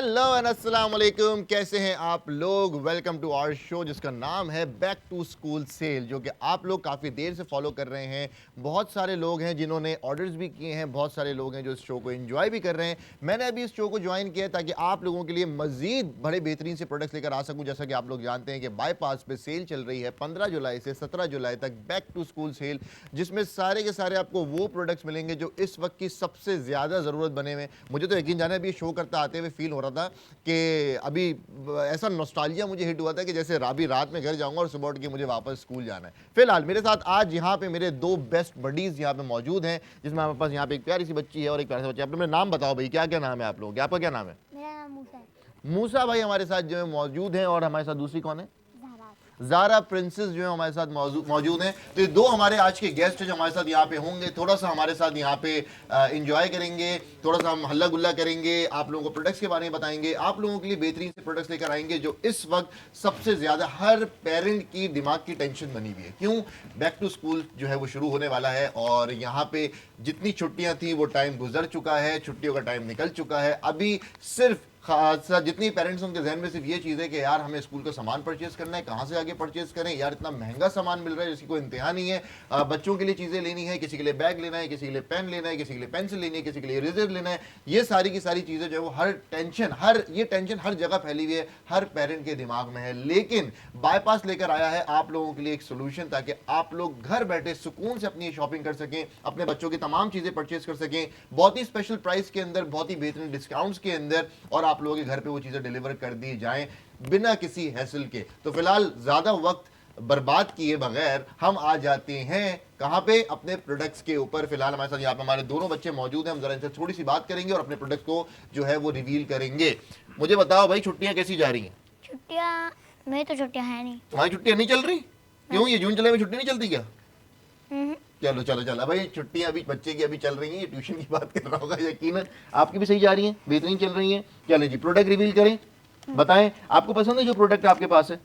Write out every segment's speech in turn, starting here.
Hello and अस्सलाम वालेकुम, कैसे हैं आप लोग। वेलकम टू आवर शो जिसका नाम है बैक टू स्कूल सेल, जो कि आप लोग काफ़ी देर से फॉलो कर रहे हैं। बहुत सारे लोग हैं जिन्होंने ऑर्डर्स भी किए हैं, बहुत सारे लोग हैं जो इस शो को एंजॉय भी कर रहे हैं। मैंने अभी इस शो को ज्वाइन किया है ताकि आप लोगों के लिए मजीद बड़े बेहतरीन से प्रोडक्ट्स लेकर आ सकूं। जैसा कि आप लोग जानते हैं कि बाईपास पे सेल चल रही है 15 जुलाई से 17 जुलाई तक, बैक टू स्कूल सेल, जिसमें सारे के सारे आपको वो प्रोडक्ट्स मिलेंगे जो इस वक्त की सबसे ज़्यादा ज़रूरत बने हुए। मुझे तो यकीन जाना है अभी शो करता आते हुए फील हो रहा था कि अभी ऐसा नॉस्टैल्जिया मुझे हिट हुआ था कि जैसे अभी रात में घर जाऊंगा और सुबह उठ के मुझे वापस स्कूल जाना है। फिलहाल मेरे साथ आज यहाँ पे मेरे दो बेस्ट बडीज यहाँ पे मौजूद हैं, जिसमें हमारे पास यहाँ पे एक प्यारी सी बच्ची है और एक प्यारा सा बच्चा है। आप लोग मेरा नाम बताओ भाई, क्या क्या नाम है आप लोगों के, आपका क्या नाम है? मेरा नाम मूसा है। मूसा भाई हमारे साथ जो है मौजूद हैं, और हमारे साथ दूसरी कौन है? ज़हरा। ज़ारा प्रिंसेस जो है हमारे साथ मौजूद हैं। तो ये दो हमारे आज के गेस्ट हैं जो हमारे साथ यहाँ पे होंगे, थोड़ा सा हमारे साथ यहाँ पे इंजॉय करेंगे, थोड़ा सा हम हल्ला गुल्ला करेंगे, आप लोगों को प्रोडक्ट्स के बारे में बताएंगे, आप लोगों के लिए बेहतरीन से प्रोडक्ट्स लेकर आएंगे जो इस वक्त सबसे ज़्यादा हर पेरेंट की दिमाग की टेंशन बनी हुई है। क्यों? बैक टू स्कूल जो है वो शुरू होने वाला है और यहाँ पे जितनी छुट्टियाँ थी वो टाइम गुजर चुका है, छुट्टियों का टाइम निकल चुका है। अभी सिर्फ खासा जितनी पेरेंट्स उनके जहन में सिर्फ ये चीज़ है कि यार हमें स्कूल का सामान परचेज करना है, कहाँ से आगे परचेज करें यार, इतना महंगा सामान मिल रहा है जिसकी कोई इंतहा नहीं है। बच्चों के लिए चीज़ें लेनी है, किसी के लिए बैग लेना है, किसी के लिए पेन लेना है, किसी के लिए पेंसिल लेनी है, किसी के लिए इरेजर लेना है। ये सारी की सारी चीज़ें जो है वो ये टेंशन हर जगह फैली हुई है, हर पेरेंट के दिमाग में है। लेकिन बाईपास लेकर आया है आप लोगों के लिए एक सोल्यूशन, ताकि आप लोग घर बैठे सुकून से अपनी शॉपिंग कर सकें, अपने बच्चों की तमाम चीज़ें परचेज कर सकें, बहुत ही स्पेशल प्राइस के अंदर, बहुत ही बेहतरीन डिस्काउंट्स के अंदर, और आप लोगों के घर पे वो चीज़ें डिलीवर कर दी जाएं बिना किसी हैसल के। तो फिलहाल ज़्यादा वक्त बर्बाद किए बगैर हम आ जाते हैं कहां पे, अपने प्रोडक्ट्स के ऊपर। फिलहाल हमारे साथ यहाँ पे हमारे दोनों बच्चे मौजूद हैं, हम जरा इनसे थोड़ी सी बात करेंगे और अपने प्रोडक्ट को जो है वो रिवील करेंगे। मुझे बताओ भाई, छुट्टियां कैसी जा रही हैं? छुट्टियाँ मेरी तो छुट्टियाँ हैं नहीं। तुम्हारी छुट्टियां नहीं चल रही? क्यों, ये जून जुलाई में छुट्टी नहीं चलती क्या? हम्म। चलो चलो चलो भाई, छुट्टियां अभी बच्चे की अभी चल रही हैं, ट्यूशन की बात कर रहा होगा यकीनन। आपकी भी सही जा रही हैं, बेहतरीन चल रही हैं। चलें जी, प्रोडक्ट रिवील करें, बताएं आपको पसंद है जो प्रोडक्ट आपके पास है?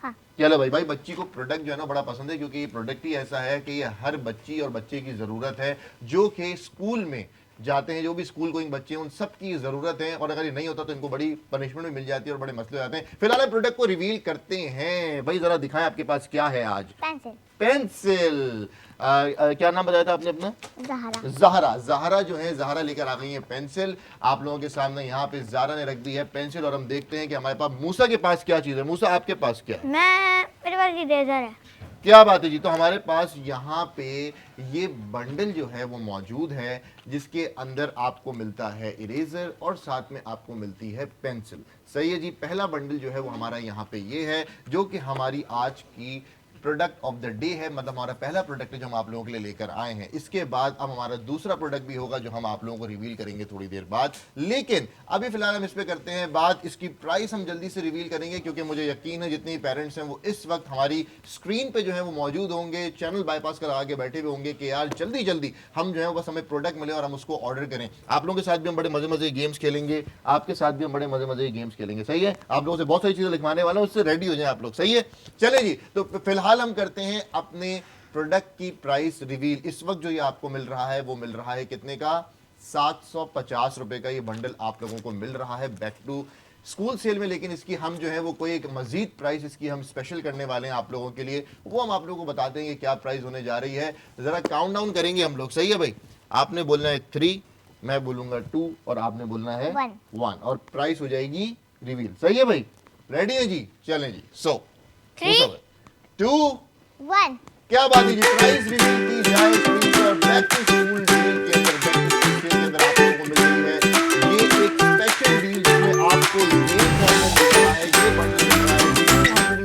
हाँ। चलो भाई, बच्ची को प्रोडक्ट जो है ना बड़ा पसंद है, क्योंकि ये प्रोडक्ट ही ऐसा है कि ये हर बच्ची और बच्चे की ज़रूरत है जो कि स्कूल में जाते हैं। जो भी स्कूल गोइंग बच्चे हैं उन सब की ज़रूरत है, और अगर ये नहीं होता तो इनको बड़ी पनिशमेंट भी मिल जाती है और बड़े मसले हो जाते हैं। फिलहाल प्रोडक्ट को रिवील करते हैं। भाई ज़रा दिखाएं आपके पास क्या है आज। पेंसिल। पेंसिल। क्या नाम बताया था आपने अपना? ज़हरा। ज़हरा। ज़हरा जो है, ज़हरा लेकर आ गई है पेंसिल आप लोगों के सामने। यहाँ पे ज़ारा ने रख दी है पेंसिल, और हम देखते हैं कि हमारे पास मूसा के पास क्या चीज़ है। मूसा आपके पास क्या है? मेरे पास इरेजर है। क्या बात है जी। तो हमारे पास यहाँ पे ये बंडल जो है वो मौजूद है, जिसके अंदर आपको मिलता है इरेजर और साथ में आपको मिलती है पेंसिल। सही है जी। पहला बंडल जो है वो हमारा यहाँ पे ये है, जो कि हमारी आज की प्रोडक्ट ऑफ द डे है, मतलब हमारा पहला प्रोडक्ट है जो हम आप लोगों के लिए लेकर आए हैं। इसके बाद अब हमारा दूसरा प्रोडक्ट भी होगा जो हम आप लोगों को रिवील करेंगे थोड़ी देर बाद। लेकिन अभी फिलहाल हम इस पे करते हैं बात, इसकी प्राइस हम जल्दी से रिवील करेंगे, क्योंकि मुझे यकीन है जितनी पेरेंट्स हैं वो इस वक्त हमारी स्क्रीन पे जो है वो मौजूद होंगे, चैनल बाईपास कर आगे बैठे हुए होंगे कि यार जल्दी जल्दी हम जो है बस हमें प्रोडक्ट मिले और हम उसको ऑर्डर करें। आप लोगों के साथ भी हम बड़े मजे मजे गेम्स खेलेंगे, आपके साथ भी हम बड़े मजे मजे गेम्स खेलेंगे। सही है, आप लोगों से बहुत सारी चीजें लिखवाने वाला हूं, उससे रेडी हो जाए आप लोग। सही है, चले जी। तो फिलहाल हम करते हैं अपने प्रोडक्ट की प्राइस रिवील। इस वक्त जो ये आपको मिल रहा है वो मिल रहा है कितने का? 750 रुपए का ये बंडल आप लोगों को मिल रहा है बैक टू स्कूल सेल में। लेकिन इसकी हम जो है वो कोई एक मजीद प्राइस इसकी हम स्पेशल करने वाले हैं आप लोगों के लिए, वो हम आप लोगों को बता देंगे क्या प्राइस होने जा रही है। जरा काउंट डाउन करेंगे हम लोग। सही है भाई, आपने बोलना है 3, मैं बोलूंगा 2 और आपने बोलना है 1, और प्राइस हो जाएगी रिवील। सही है भाई, रेडी है जी? चलें जी। 3, 2, 1। क्या बात है जी, प्राइस रिवील की जाए स्क्रीन पर। बैक टू स्कूल डील के अंदर, बैक टू स्कूल सेल के अंदर आप लोगों को मिल रही है ये एक स्पेशल डील, जिसमें आपको ये फॉर्मेट मिल रहा है, ये बंडल मिल रहा है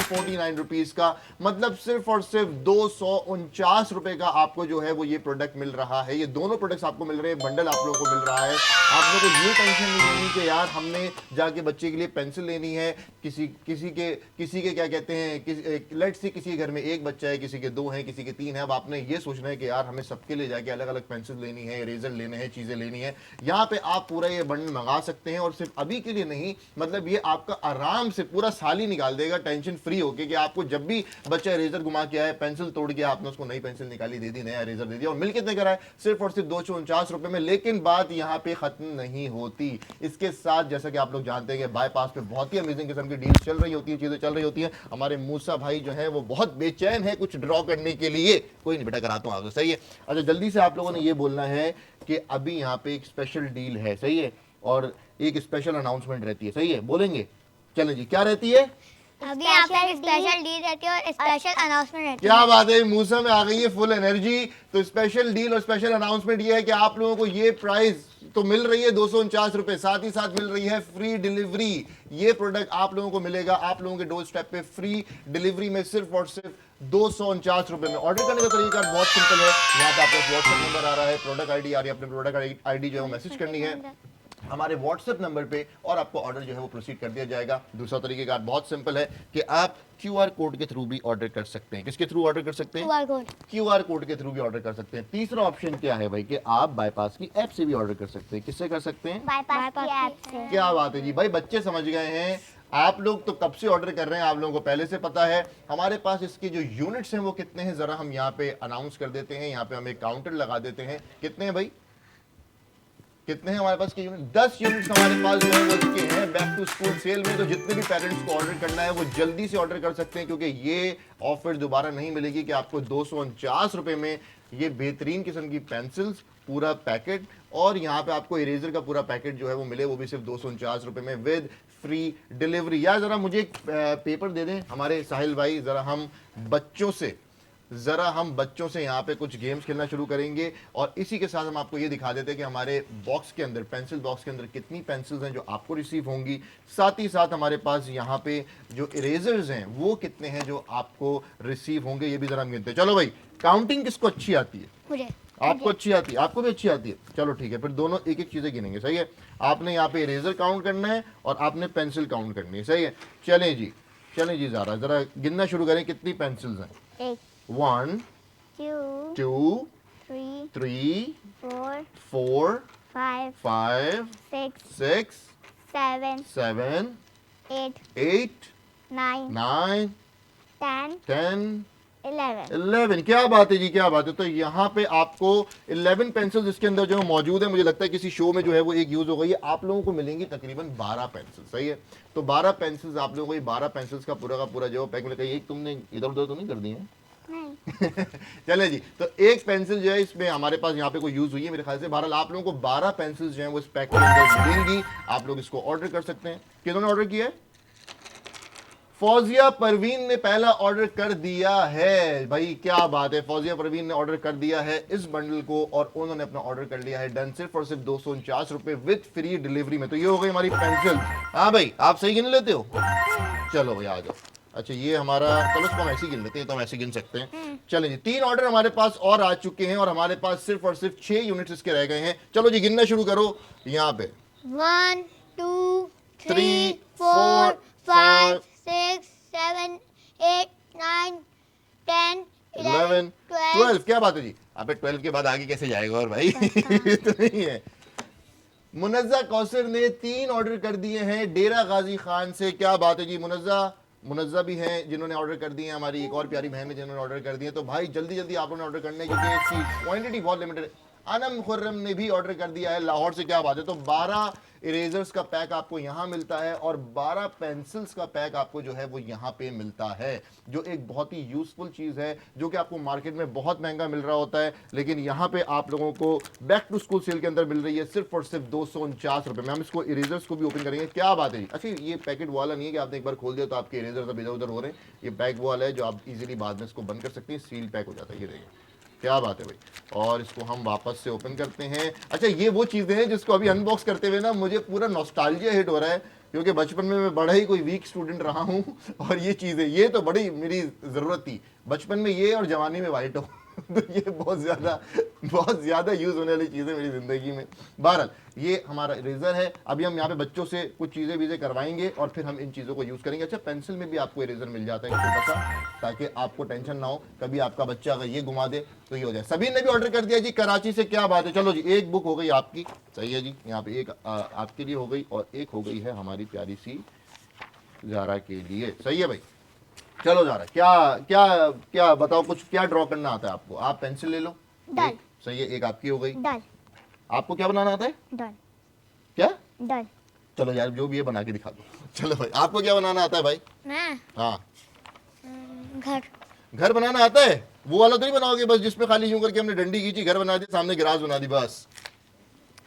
249 रुपीज का, मतलब सिर्फ और सिर्फ 249 रुपए का आपको जो है वो ये प्रोडक्ट मिल रहा है। ये दोनों प्रोडक्ट्स आपको मिल रहे हैं, बंडल आप लोगों को मिल रहा है। आप लोगों को ये टेंशन नहीं लेनी कि यार हमने जाके बच्चे के लिए पेंसिल लेनी है, किसी के क्या कहते हैं, लेट्स से किसी घर में एक बच्चा है, किसी के 2 हैं, किसी के 3 है। अब आपने ये सोचना है कि यार हमें सबके लिए जाके अलग अलग पेंसिल लेनी है, इरेजर लेने हैं, चीजें लेनी है। यहाँ पे आप पूरा ये बंडल मंगा सकते हैं, और सिर्फ अभी के लिए नहीं, मतलब ये आपका आराम से पूरा साल ही निकाल देगा टेंशन फ्री होके, कि आपको जब भी बच्चा इरेजर घुमा के आया, पेंसिल तोड़ गया, आपने उसको नई पेंसिल निकाली, दे दी, नया इरेजर दे दिया, और मिल कितने कराए? सिर्फ और सिर्फ 249 रुपए में। लेकिन बात यहाँ पे खत्म नहीं होती। इसके साथ जैसा कि आप लोग जानते हैं कि बाईपास पे बहुत ही अमेजिंग किस्म की डील चल रही होती है, चीजें चल रही होती है। हमारे मूसा भाई जो है वो बहुत बेचैन है कुछ ड्रॉ करने के लिए। कोई नहीं बेटा, कराता हूँ आगे, सही है। अच्छा, जल्दी से आप लोगों ने ये बोलना है कि अभी यहाँ पे एक स्पेशल डील है, सही है, और एक स्पेशल अनाउंसमेंट रहती है, सही है, बोलेंगे? चलें जी, क्या रहती है? अभी यहाँ पे एक स्पेशल डील रहती है और स्पेशल अनाउंसमेंट रहती है। क्या बात है, मूसा में आ गई है फुल एनर्जी। तो स्पेशल डील और स्पेशल अनाउंसमेंट ये है कि आप लोगों को ये प्राइस तो मिल रही है 249 रुपए, साथ ही साथ मिल रही है फ्री डिलीवरी। ये प्रोडक्ट आप लोगों को मिलेगा आप लोगों के डोर स्टेप पे फ्री डिलीवरी में, सिर्फ और सिर्फ 249 रुपए में। ऑर्डर करने का तरीका बहुत सिंपल है। यहाँ पे आपको व्हाट्सएप नंबर आ रहा है, प्रोडक्ट आईडी आ रही है, अपने प्रोडक्ट आईडी जो है वो मैसेज करनी है हमारे व्हाट्सएप नंबर पे, और आपको ऑर्डर जो है वो प्रोसीड कर दिया जाएगा। दूसरा तरीका बहुत सिंपल है कि आप क्यूआर कोड के थ्रू भी ऑर्डर कर सकते हैं। किसके थ्रू ऑर्डर कर सकते हैं? QR code. क्यूआर कोड के थ्रू भी ऑर्डर कर सकते हैं। तीसरा ऑप्शन क्या है भाई कि आप बाईपास की ऐप से भी ऑर्डर कर सकते हैं। किससे कर सकते हैं? बाईपास की ऐप से। क्या बात है जी, भाई बच्चे समझ गए हैं। आप लोग तो कब से ऑर्डर कर रहे हैं, आप लोगों को पहले से पता है। हमारे पास इसके जो यूनिट्स हैं वो कितने हैं, जरा हम यहाँ पे अनाउंस कर देते हैं। यहाँ पे हम एक काउंटर लगा देते हैं। कितने हैं भाई, कितने हैं हमारे पास के यूनिट? 10 यूनिट्स हमारे पास जो है वो इसके हैं बैक टू स्कूल सेल में। तो जितने भी पेरेंट्स को ऑर्डर करना है वो जल्दी से ऑर्डर कर सकते हैं, क्योंकि ये ऑफर दोबारा नहीं मिलेगी कि आपको 249 रुपए में ये बेहतरीन किस्म की पेंसिल्स पूरा पैकेट, और यहाँ पे आपको इरेजर का पूरा पैकेट जो है वो मिले, वो भी सिर्फ 249 रुपए में विद फ्री डिलीवरी। या जरा मुझे एक पेपर दे दें हमारे साहिल भाई, जरा हम बच्चों से यहाँ पे कुछ गेम्स खेलना शुरू करेंगे, और इसी के साथ हम आपको ये दिखा देते हैं कि हमारे बॉक्स के अंदर, पेंसिल बॉक्स के अंदर कितनी पेंसिल्स हैं जो आपको रिसीव होंगी। साथ ही साथ हमारे पास यहाँ पे जो इरेजर्स हैं वो कितने हैं जो आपको रिसीव होंगे, ये भी जरा हम गिनते हैं। चलो भाई, काउंटिंग किसको अच्छी आती है? मुझे। आपको अच्छी आती है, आपको भी अच्छी आती है। चलो ठीक है, फिर दोनों एक एक चीजें गिनेंगे, सही है। आपने यहाँ पे इरेजर काउंट करना है और आपने पेंसिल काउंट करनी है, सही है। चलें जी, जरा गिनना शुरू करें, कितनी पेंसिल्स हैं? 1 2 3 4 5 6 7 8 9 10 11। क्या बात है जी, क्या बात है। तो यहाँ पे आपको 11 पेंसिल्स इसके अंदर जो मौजूद है, मुझे लगता है किसी शो में जो है वो एक यूज हो गई है। आप लोगों को मिलेंगी तकरीबन 12 पेंसिल, सही है। तो 12 पेंसिल्स आप लोगों को, ये 12 पेंसिल्स का पूरा जो पैक मिलेगा। एक तुमने इधर उधर तो नहीं कर दी है? चले जी, तो एक पेंसिल जो है इसमें हमारे पास यहाँ पे कोई यूज हुई है मेरे ख्याल से। बहरहाल आप लोगों को 12 पेंसिल्स जो है वो इस पैक के अंदर मिलेंगी। आप लोग इसको ऑर्डर कर सकते हैं। किन्होंने ऑर्डर किया है? फौजिया परवीन ने पहला ऑर्डर कर दिया है भाई, क्या बात है। फौजिया परवीन ने ऑर्डर कर दिया है इस बंडल को, और उन्होंने अपना ऑर्डर कर लिया है डन, सिर्फ और सिर्फ 249 रुपए विद फ्री डिलीवरी में। तो ये हो गई हमारी पेंसिल। हाँ भाई, आप सही गिन लेते हो? चलो भाई आ जाओ। अच्छा, ये हमारा, चलो इसको हम ऐसे गिन लेते हैं, तो हम ऐसे गिन सकते हैं। चलें जी, 3 ऑर्डर हमारे पास और आ चुके हैं, और हमारे पास सिर्फ और सिर्फ 6 यूनिट्स इसके रह गए हैं। चलो जी, गिनना शुरू करो। यहाँ पे 1 2 3 4 5 6 7 8 9 10 11 12। क्या बात है जी, अबे 12 के बाद आगे कैसे जाएगा और भाई? तो नहीं है। मुनज़्ज़ा कौसर ने 3 ऑर्डर कर दिए हैं डेरा गाजी खान से। क्या बात है जी, मुनज़्ज़ा भी हैं जिन्होंने ऑर्डर कर दिए हैं। हमारी एक और प्यारी बहन है जिन्होंने ऑर्डर कर दिए। तो भाई जल्दी जल्दी आप लोगों ने ऑर्डर करना है, क्योंकि इसकी क्वांटिटी बहुत लिमिटेड है। अनम खुर्रम ने भी ऑर्डर कर दिया है लाहौर से। क्या बात है। तो 12 इरेजर्स का पैक आपको यहाँ मिलता है, और 12 पेंसिल्स का पैक आपको जो है वो यहाँ पे मिलता है, जो एक बहुत ही यूजफुल चीज़ है, जो कि आपको मार्केट में बहुत महंगा मिल रहा होता है, लेकिन यहाँ पे आप लोगों को बैक टू स्कूल सेल के अंदर मिल रही है सिर्फ और सिर्फ 249 रुपये में। हम इसको इरेजर्स को भी ओपन करेंगे। क्या बात है जी। अच्छा, ये पैकेट वाला नहीं है कि आपने एक बार खोल दिया तो आपके इरेजर्स अब इधर उधर हो रहे हैं। ये पैक वो वाला है जो आप इजीली बाद में इसको बंद कर सकते हैं, सील पैक हो जाता है। ये देखिए, क्या बात है भाई। और इसको हम वापस से ओपन करते हैं। अच्छा, ये वो चीज़ें हैं जिसको अभी अनबॉक्स करते हुए ना मुझे पूरा नॉस्टैल्जिया हिट हो रहा है, क्योंकि बचपन में मैं बड़ा ही कोई वीक स्टूडेंट रहा हूँ, और ये चीज़ें, ये तो बड़ी मेरी ज़रूरत थी बचपन में, ये और जवानी में वाइट हो। तो ये बहुत ज़्यादा यूज़ होने वाली चीज़ें मेरी ज़िंदगी में। बहरहाल, ये हमारा इरेज़र है। अभी हम यहाँ पे बच्चों से कुछ चीज़ें वीज़ें करवाएंगे, और फिर हम इन चीज़ों को यूज़ करेंगे। अच्छा, पेंसिल में भी आपको इरेज़र मिल जाता है छोटा सा, ताकि आपको टेंशन ना हो कभी आपका बच्चा अगर ये घुमा दे तो ये हो जाए। सभी ने भी ऑर्डर कर दिया जी कराची से। क्या बात है। चलो जी, एक बुक हो गई आपकी, सही है जी। यहाँ पे एक आपके लिए हो गई, और एक हो गई है हमारी प्यारी सी ज़ारा के लिए, सही है भाई। चलो ज़ारा, क्या क्या क्या बताओ, कुछ क्या ड्रॉ करना आता है आपको? आप पेंसिल ले लो। डल। एक, सही है, एक आपकी हो गई। डल। आपको क्या बनाना आता है? डल। क्या? डल। चलो यार, जो भी है बना के दिखा दो। चलो भाई, आपको क्या बनाना आता है भाई? मैं हाँ, घर। घर बनाना आता है? वो वाला तो नहीं बनाओगे बस जिसमें खाली यूं करके हमने डंडी खींची, घर बना दी, सामने गिलास बना दी, बस?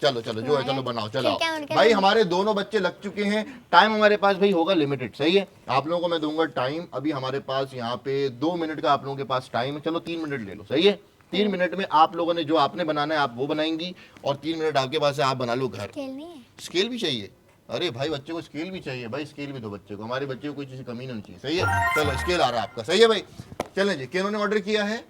चलो चलो, जो है चलो बनाओ, चलो ठीक है, आओ। उनके भाई लिए। हमारे दोनों बच्चे लग चुके हैं। टाइम हमारे पास भाई होगा लिमिटेड, सही है? आप लोगों को मैं दूंगा टाइम। अभी हमारे पास यहाँ पे 2 मिनट का आप लोगों के पास टाइम है। चलो 3 मिनट ले लो, सही है? 3 मिनट में आप लोगों ने जो आपने बनाना है आप वो बनाएंगी, और 3 मिनट आपके पास है, आप बना लो घर। खेल नहीं है। स्केल भी चाहिए? अरे भाई, बच्चे को स्केल भी चाहिए भाई, स्केल भी दो बच्चे को। हमारे बच्चे को कोई चीज़ की कमी नहीं चाहिए, सही है? चलो स्केल आ रहा है आपका, सही है भाई? चलें जी, किन्होंने ऑर्डर किया है?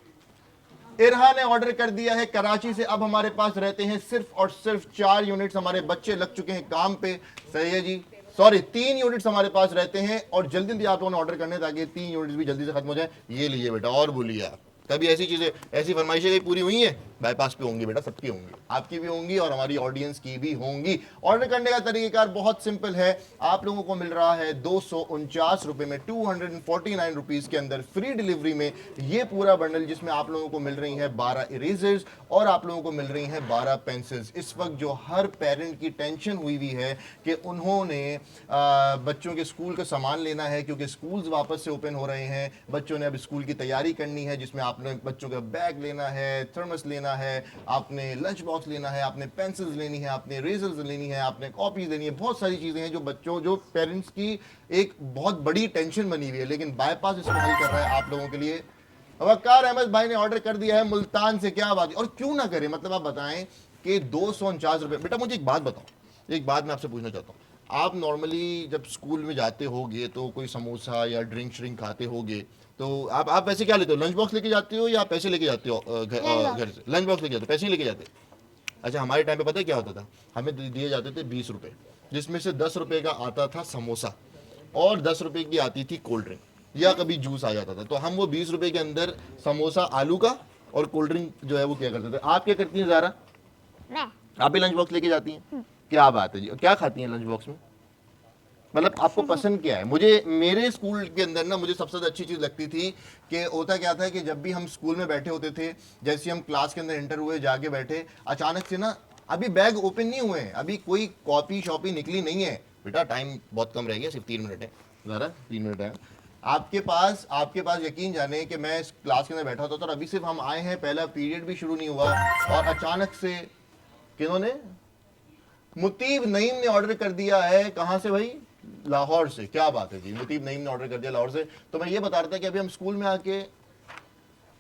इरहा ने ऑर्डर कर दिया है कराची से। अब हमारे पास रहते हैं सिर्फ और सिर्फ 4 यूनिट्स, हमारे बच्चे लग चुके हैं काम पे, सही है जी? सॉरी, 3 यूनिट्स हमारे पास रहते हैं, और जल्दी जल्दी आप लोगों ने ऑर्डर करने ताकि 3 यूनिट्स भी जल्दी से खत्म हो जाए। ये लीजिए बेटा, और बोलिए आप कभी ऐसी चीजें, ऐसी फरमाइशें कहीं पूरी हुई हैं? बाईपास पे होंगी बेटा, सबकी होंगी, आपकी भी होंगी और हमारी ऑडियंस की भी होंगी। ऑर्डर करने का तरीकेकार बहुत सिंपल है। आप लोगों को मिल रहा है 249 रुपए में, 249 रुपीज के अंदर फ्री डिलीवरी में ये पूरा बंडल, जिसमें आप लोगों को मिल रही है 12 इरेजर्स और आप लोगों को मिल रही है 12 पेंसिल्स। इस वक्त जो हर पेरेंट की टेंशन हुई हुई है कि उन्होंने बच्चों के स्कूल का सामान लेना है, क्योंकि स्कूल्स वापस से ओपन हो रहे हैं, बच्चों ने अब स्कूल की तैयारी करनी है, जिसमें आपने बच्चों का बैग लेना है, थर्मस लेना है, आपने लंच बॉक्स लेना है, आपने पेंसिल्स लेनी है, आपने रेजर्स लेनी है, आपने कॉपीज लेनी है। बहुत सारी चीज़ें हैं जो बच्चों, जो पेरेंट्स की एक बहुत बड़ी टेंशन बनी हुई है, लेकिन बाईपास इसको हल कर रहा है आप लोगों के लिए। वकार अहमद भाई ने ऑर्डर कर दिया है मुल्तान से। क्या बात है, और क्यों ना करें, मतलब आप बताएं कि 249 रुपये। बेटा मुझे एक बात बताओ, एक बात मैं आपसे पूछना चाहता हूँ। आप नॉर्मली जब स्कूल में जाते होगे तो कोई समोसा या ड्रिंक श्रिंक खाते होगे, तो आप पैसे क्या लेते हो? लंच बॉक्स लेके जाते हो या पैसे लेके जाते हो घर से? लंच बॉक्स लेके जाते हो, पैसे ही लेके जाते? अच्छा, हमारे टाइम पे पता है क्या होता था? हमें दिए जाते थे 20 रुपये, जिसमें से 10 रुपये का आता था समोसा और 10 रुपये की आती थी कोल्ड ड्रिंक या कभी जूस आ जाता था। तो हम वो 20 रुपये के अंदर समोसा आलू का और कोल्ड ड्रिंक जो है वो क्या करते थे। आप क्या करती हैं ज़ारा? मैं आप भी लंच बॉक्स लेके जाती हैं? क्या बात है जी, क्या खाती हैं लंच बॉक्स में? मतलब आपको पसंद क्या है? मुझे मेरे स्कूल के अंदर ना, मुझे सबसे ज़्यादा अच्छी चीज़ लगती थी कि होता क्या था कि जब भी हम स्कूल में बैठे होते थे, जैसे हम क्लास के अंदर एंटर हुए, जाके बैठे, अचानक से ना, अभी बैग ओपन नहीं हुए हैं, अभी कोई कॉपी शॉपी निकली नहीं है बेटा, टाइम बहुत कम रह गया, सिर्फ 3 मिनट है ज़रा, 3 मिनट है आपके पास यकीन जाने कि मैं इस क्लास के अंदर बैठा होता था और अभी सिर्फ हम आए हैं, पहला पीरियड भी शुरू नहीं हुआ, और अचानक से किन्होंने, मुतीब नईम ने ऑर्डर कर दिया है। कहाँ से भाई? लाहौर से। क्या बात है जी, मुतीब नईम ने ऑर्डर कर दिया लाहौर से। तो मैं ये बता रहा था कि अभी हम स्कूल में आके,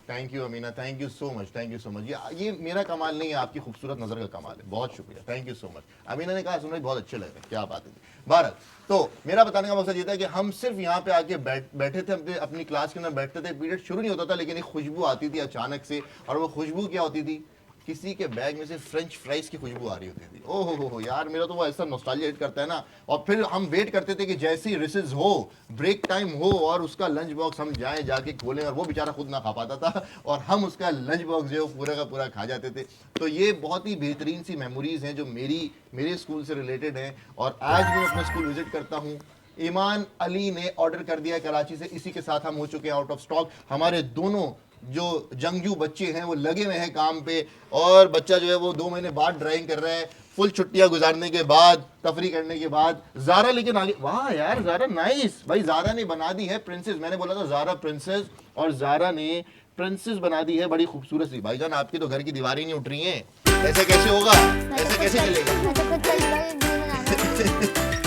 thank you Amina, thank you so much, thank you so much. ये मेरा कमाल नहीं है, आपकी खूबसूरत नज़र का कमाल है, बहुत शुक्रिया, thank you so much. Amina ने कहा सुन बहुत अच्छे लग रहे हैं, क्या बात है जी। बहरहाल, तो मेरा बताने का मकसद ये था कि हम सिर्फ यहाँ पे आके बैठे थे, अपनी क्लास के अंदर बैठते थे, पीरियड शुरू नहीं होता था, लेकिन एक खुशबू आती थी अचानक से, और वो खुशबू क्या होती थी? किसी के बैग में से फ्रेंच फ्राइज की खुशबू आ रही होती थी। ओह हो यार, मेरा तो वो ऐसा नॉस्टैल्जिया हिट करता है ना। और फिर हम वेट करते थे कि जैसे ही रिसेस हो, ब्रेक टाइम हो, और उसका लंच बॉक्स हम जाएं, जाके खोलें, और वो बेचारा खुद ना खा पाता था और हम उसका लंच बॉक्स जो है पूरा का पूरा खा जाते थे। तो ये बहुत ही बेहतरीन सी मेमोरीज हैं जो मेरे स्कूल से रिलेटेड हैं, और आज मैं अपना स्कूल विजिट करता हूँ। ईमान अली ने ऑर्डर कर दिया कराची से, इसी के साथ हम हो चुके हैं आउट ऑफ स्टॉक। हमारे दोनों जो जंगजू बच्चे हैं वो लगे हुए हैं काम पे, और बच्चा जो है वो 2 महीने बाद ड्राइंग कर रहा है, फुल छुट्टियां गुजारने के बाद, तफरी करने के बाद। ज़ारा लेकिन आगे, वाह यार ज़ारा नाइस भाई, ज़ारा ने बना दी है प्रिंसेस। मैंने बोला था ज़ारा प्रिंसेस, और ज़ारा ने प्रिंसेस बना दी है, बड़ी खूबसूरत सी। भाईजान आपकी तो घर की दीवारें नहीं उठ रही हैं, ऐसे कैसे होगा, ऐसे कैसे चलेगा? मैं तो खुद चल रही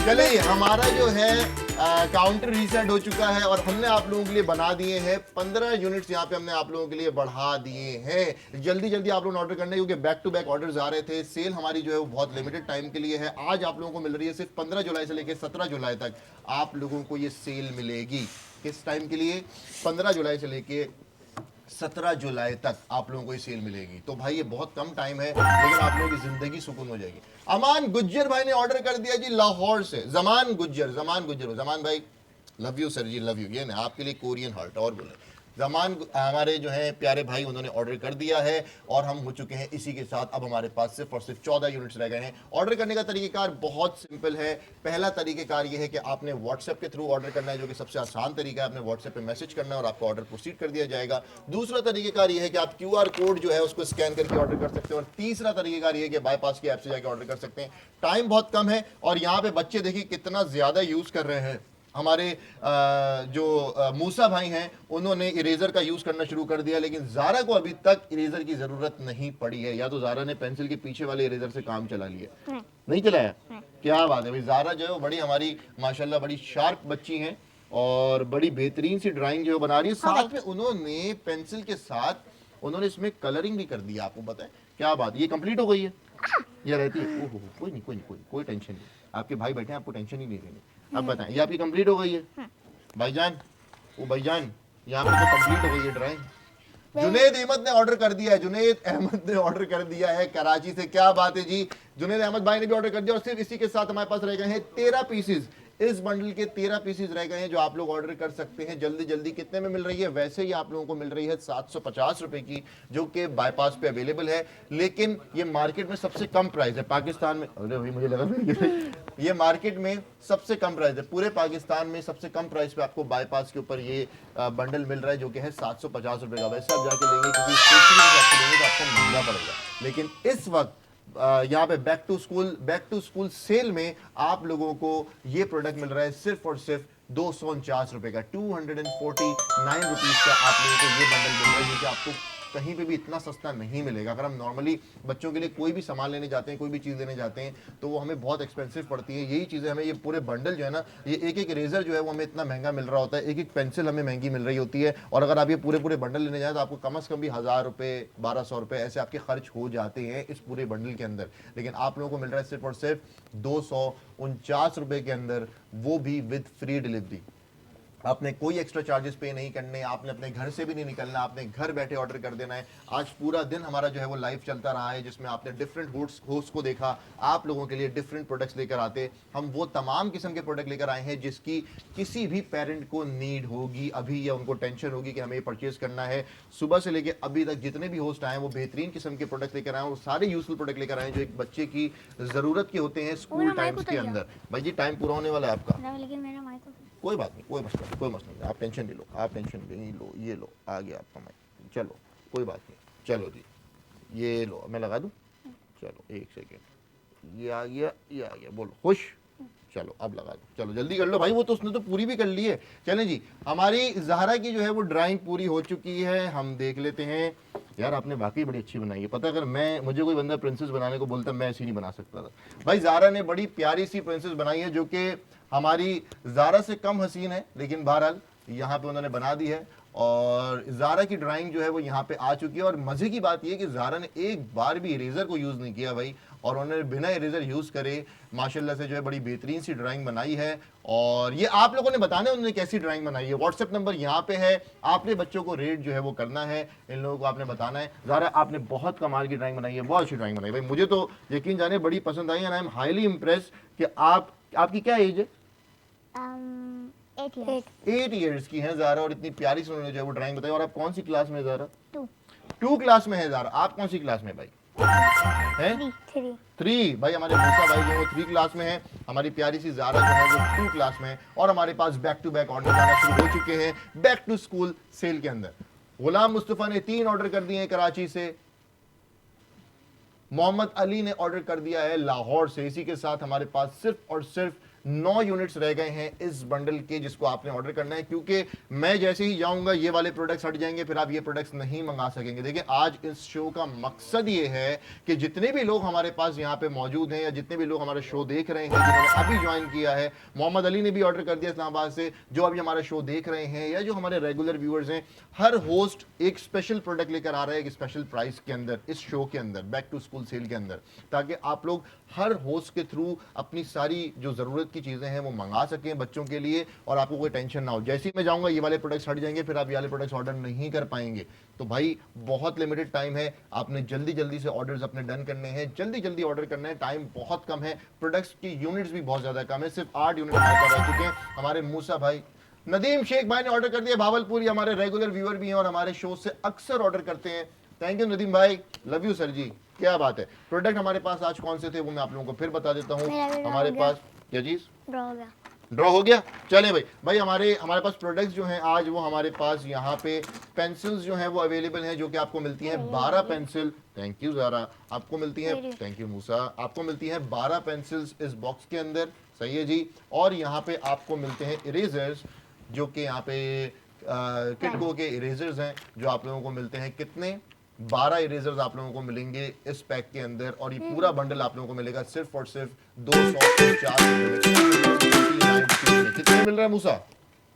चले, हमारा जो है काउंटर रीसेट हो चुका है, और हमने आप लोगों के लिए बना दिए हैं 15 यूनिट्स, यहाँ पे हमने आप लोगों के लिए बढ़ा दिए हैं। जल्दी जल्दी आप लोग ऑर्डर करने, क्योंकि बैक टू बैक ऑर्डर्स आ रहे थे। सेल हमारी जो है वो बहुत लिमिटेड टाइम के लिए है। आज आप लोगों को मिल रही है सिर्फ 15 जुलाई से लेकर 17 जुलाई तक आप लोगों को ये सेल मिलेगी। किस टाइम के लिए? 15 जुलाई से लेके 17 जुलाई तक आप लोगों को ये सेल मिलेगी। तो भाई ये बहुत कम टाइम है, लेकिन आप लोगों की जिंदगी सुकून हो जाएगी। अमान गुज्जर भाई ने ऑर्डर कर दिया जी लाहौर से। जमान गुज्जर, जमान भाई, love you sir ji, love you. ये ना आपके लिए कोरियन हार्ट। और बोले जमान हमारे जो है प्यारे भाई उन्होंने ऑर्डर कर दिया है और हम हो चुके हैं इसी के साथ। अब हमारे पास सिर्फ और सिर्फ 14 यूनिट्स रह गए हैं। ऑर्डर करने का तरीकेकार बहुत सिंपल है। पहला तरीकेकार ये है कि आपने व्हाट्सएप के थ्रू ऑर्डर करना है, जो कि सबसे आसान तरीका है। आपने व्हाट्सएप पे मैसेज करना है और आपका ऑर्डर प्रोसीड कर दिया जाएगा। दूसरा तरीकेकार ये है कि आप QR कोड जो है उसको स्कैन करके ऑर्डर कर सकते हैं। और तीसरा तरीकेकार ये है कि बाईपास की ऐप से जाकर ऑर्डर कर सकते हैं। टाइम बहुत कम है और यहाँ पे बच्चे देखिए कितना ज्यादा यूज कर रहे हैं। हमारे जो मूसा भाई हैं उन्होंने इरेजर का यूज करना शुरू कर दिया, लेकिन जारा को अभी तक इरेजर की जरूरत नहीं पड़ी है। या तो जारा ने पेंसिल के पीछे वाले इरेजर से काम चला लिया, नहीं चलाया। क्या बात है भाई, जारा जो है वो बड़ी हमारी माशाल्लाह बड़ी शार्प बच्ची हैं और बड़ी बेहतरीन सी ड्राइंग जो है बना रही है। साथ में उन्होंने पेंसिल के साथ उन्होंने इसमें कलरिंग भी कर दिया। आपको पता है क्या बात, ये कंप्लीट हो गई है या रहती है? ओहो, कोई नहीं कोई नहीं, कोई टेंशन नहीं। आपके भाई बैठे हैं, आपको टेंशन ही नहीं लेनी। अब बताएं, ये आपकी कंप्लीट हो गई है भाईजान? ओ भाईजान, यहाँ पे तो कंप्लीट हो गई है ड्राइंग। जुनेद अहमद ने ऑर्डर कर दिया है, जुनेद अहमद ने ऑर्डर कर दिया है कराची से। क्या बात है जी, जुनेद अहमद भाई ने भी ऑर्डर कर दिया। और सिर्फ इसी के साथ हमारे पास रह गए हैं 13 पीसेज। इस बंडल के 13 पीसेज रह गए हैं जो आप लोग ऑर्डर कर सकते हैं जल्दी जल्दी। कितने में मिल रही है? वैसे ही आप लोगों को मिल रही है 750 रुपए की, जो कि बाईपास पे अवेलेबल है। लेकिन ये मार्केट में सबसे कम प्राइस है पाकिस्तान में। अरे भाई मुझे लगा ये मार्केट में सबसे कम प्राइस है, पूरे पाकिस्तान में सबसे कम प्राइस पे आपको बाईपास के ऊपर ये बंडल मिल रहा है, जो कि है 750 रुपए का। वैसे आप जाके लेंगे किसी स्टेशनरी शॉप से लेंगे तो आपको महंगा पड़ेगा, लेकिन इस वक्त यहाँ पे बैक टू स्कूल सेल में आप लोगों को ये प्रोडक्ट मिल रहा है सिर्फ और सिर्फ 249 रुपए का। 249 रुपीज का आप लोगों को ये बंडल मिल रहा है, जो कि आपको कहीं पे भी इतना सस्ता नहीं मिलेगा। अगर हम नॉर्मली बच्चों के लिए कोई भी सामान लेने जाते हैं, कोई भी चीज़ लेने जाते हैं, तो वो हमें बहुत एक्सपेंसिव पड़ती है। यही चीज़ें हमें, ये पूरे बंडल जो है ना, ये एक एक इरेजर जो है वो हमें इतना महंगा मिल रहा होता है, एक एक पेंसिल हमें महंगी मिल रही होती है। और अगर आप ये पूरे बंडल लेने जाए तो आपको कम से कम भी 1000 रुपये 1200 रुपये ऐसे आपके खर्च हो जाते हैं इस पूरे बंडल के अंदर। लेकिन आप लोगों को मिल रहा है सिर्फ और सिर्फ 249 रुपये के अंदर, वो भी विद फ्री डिलीवरी। आपने कोई एक्स्ट्रा चार्जेस पे नहीं करने, आपने अपने घर से भी नहीं निकलना, आपने घर बैठे ऑर्डर कर देना है। आज पूरा दिन हमारा जो है वो लाइव चलता रहा है, जिसमें आपने डिफरेंट होस्ट को देखा, आप लोगों के लिए डिफरेंट प्रोडक्ट्स लेकर आते। हम वो तमाम किस्म के प्रोडक्ट लेकर आए हैं जिसकी किसी भी पेरेंट को नीड होगी अभी, या उनको टेंशन होगी कि हमें ये परचेज करना है। सुबह से लेकर अभी तक जितने भी होस्ट आए हैं वो बेहतरीन किस्म के प्रोडक्ट लेकर आए हैं, और सारे यूजफुल प्रोडक्ट लेकर आए हैं जो एक बच्चे की जरूरत के होते हैं स्कूल टाइम्स के अंदर। भाई जी टाइम पूरा होने वाला है आपका, लेकिन मेरा माइक कोई बात नहीं, कोई मसला नहीं, आप टेंशन नहीं लो, आप टेंशन नहीं लो। ये लो, आ गया आपका माइक, चलो कोई बात नहीं। चलो जी, ये लो, मैं लगा दूं? चलो एक सेकेंड, ये आ गया, बोलो खुश। चलो अब लगा दो, चलो जल्दी कर लो भाई, वो तो उसने तो पूरी भी कर ली है। चलें जी, हमारी ज़हरा की जो है वो ड्राइंग पूरी हो चुकी है, हम देख लेते हैं। यार आपने वाकई बड़ी अच्छी बनाई है। पता अगर मुझे कोई बंदा प्रिंसेस बनाने को बोलता मैं ऐसी नहीं बना सकता था। भाई ज़हरा ने बड़ी प्यारी सी प्रिंसेस बनाई है, जो कि हमारी ज़ारा से कम हसीन है, लेकिन बहरहाल यहाँ पे उन्होंने बना दी है। और ज़ारा की ड्राइंग जो है वो यहाँ पे आ चुकी है। और मज़े की बात ये है कि ज़ारा ने एक बार भी इरेज़र को यूज़ नहीं किया भाई, और उन्होंने बिना इरेज़र यूज़ करे माशाल्लाह से जो है बड़ी बेहतरीन सी ड्राइंग बनाई है। और ये आप लोगों ने बताना है उन्होंने कैसी ड्राइंग बनाई है। व्हाट्सएप नंबर यहाँ पे है, आपने बच्चों को रेट जो है वो करना है, इन लोगों को आपने बताना है। ज़ारा आपने बहुत कमाल की ड्राइंग बनाई है, बहुत अच्छी ड्राइंग बनाई भाई, मुझे तो यकीन जाने बड़ी पसंद आई। And I am highly impress कि आपकी क्या एज है? 8 ईयर्स की है ज़ारा, और इतनी प्यारी से उन्होंने जो है वो ड्राइंग बताई। और आप कौन सी क्लास में ज़ारा? 2 क्लास में है ज़ारा। आप कौन सी क्लास में भाई? हैं? 3। भाई हमारे मूसा भाई जो है वो 3 क्लास में है, हमारी प्यारी सी ज़ारा जो है वो 2 क्लास में है। और हमारे पास बैक टू बैक ऑर्डर आना शुरू हो चुके हैं बैक टू स्कूल सेल के अंदर। गुलाम मुस्तफ़ा ने 3 ऑर्डर कर दिए हैं कराची से, मोहम्मद अली ने ऑर्डर कर दिया है लाहौर से। इसी के साथ हमारे पास सिर्फ और सिर्फ 9 यूनिट्स रह गए हैं इस बंडल के, जिसको आपने ऑर्डर करना है। क्योंकि मैं जैसे ही जाऊंगा ये वाले प्रोडक्ट्स हट जाएंगे, फिर आप ये प्रोडक्ट्स नहीं मंगा सकेंगे। देखिए आज इस शो का मकसद ये है कि जितने भी लोग हमारे पास यहाँ पे मौजूद हैं, या जितने भी लोग हमारा शो देख रहे हैं, जिन्होंने अभी ज्वाइन किया है, मोहम्मद अली ने भी ऑर्डर कर दिया इस्लामाबाद से, जो अभी हमारा शो देख रहे हैं या जो हमारे रेगुलर व्यूअर्स हैं, हर होस्ट एक स्पेशल प्रोडक्ट लेकर आ रहा है एक स्पेशल प्राइस के अंदर, इस शो के अंदर, बैक टू स्कूल सेल के अंदर, ताकि आप लोग हर होस्ट के थ्रू अपनी सारी जो ज़रूरत की चीज़ें हैं वो मंगा सकें बच्चों के लिए, और आपको कोई टेंशन ना हो। जैसे ही मैं जाऊंगा ये वाले प्रोडक्ट्स हट जाएंगे, फिर आप ये वाले प्रोडक्ट्स ऑर्डर नहीं कर पाएंगे। तो भाई बहुत लिमिटेड टाइम है, आपने जल्दी जल्दी से ऑर्डर्स अपने डन करने हैं, जल्दी जल्दी ऑर्डर करना है। टाइम बहुत कम है, प्रोडक्ट्स की यूनिट्स भी बहुत ज़्यादा कम है, सिर्फ 8 यूनिट हमारे पास रह चुके हैं। हमारे मूसा भाई नदीम शेख भाई ने ऑर्डर कर दिया भावलपुर, ये हमारे रेगुलर व्यूअर भी हैं और हमारे शो से अक्सर ऑर्डर करते हैं। थैंक यू नदीम भाई, लव यू सर जी, क्या बात है। प्रोडक्ट हमारे पास आज कौन से थे वो मैं आप लोगों को फिर बता देता हूँ। मेरा भी draw हमारे हो गया। पास क्या चीज ड्रॉ हो गया। ड्रॉ हो गया। चले भाई भाई हमारे पास प्रोडक्ट्स जो हैं आज वो हमारे पास यहाँ पे पेंसिल्स जो हैं वो अवेलेबल हैं, जो कि आपको मिलती हैं 12 पेंसिल। थैंक यू ज़ारा, आपको मिलती है, थैंक यू मूसा, आपको मिलती है 12 पेंसिल्स इस बॉक्स के अंदर, सही है जी। और यहाँ पे आपको मिलते हैं इरेजर्स, जो कि यहाँ पे किटको के इरेजर्स हैं, जो आप लोगों को मिलते हैं कितने, 12 इरेजर्स आप लोगों को मिलेंगे इस पैक के अंदर। और ये पूरा बंडल आप लोगों को मिलेगा सिर्फ और सिर्फ 249 रुपए। कितने मिल रहा है मूसा?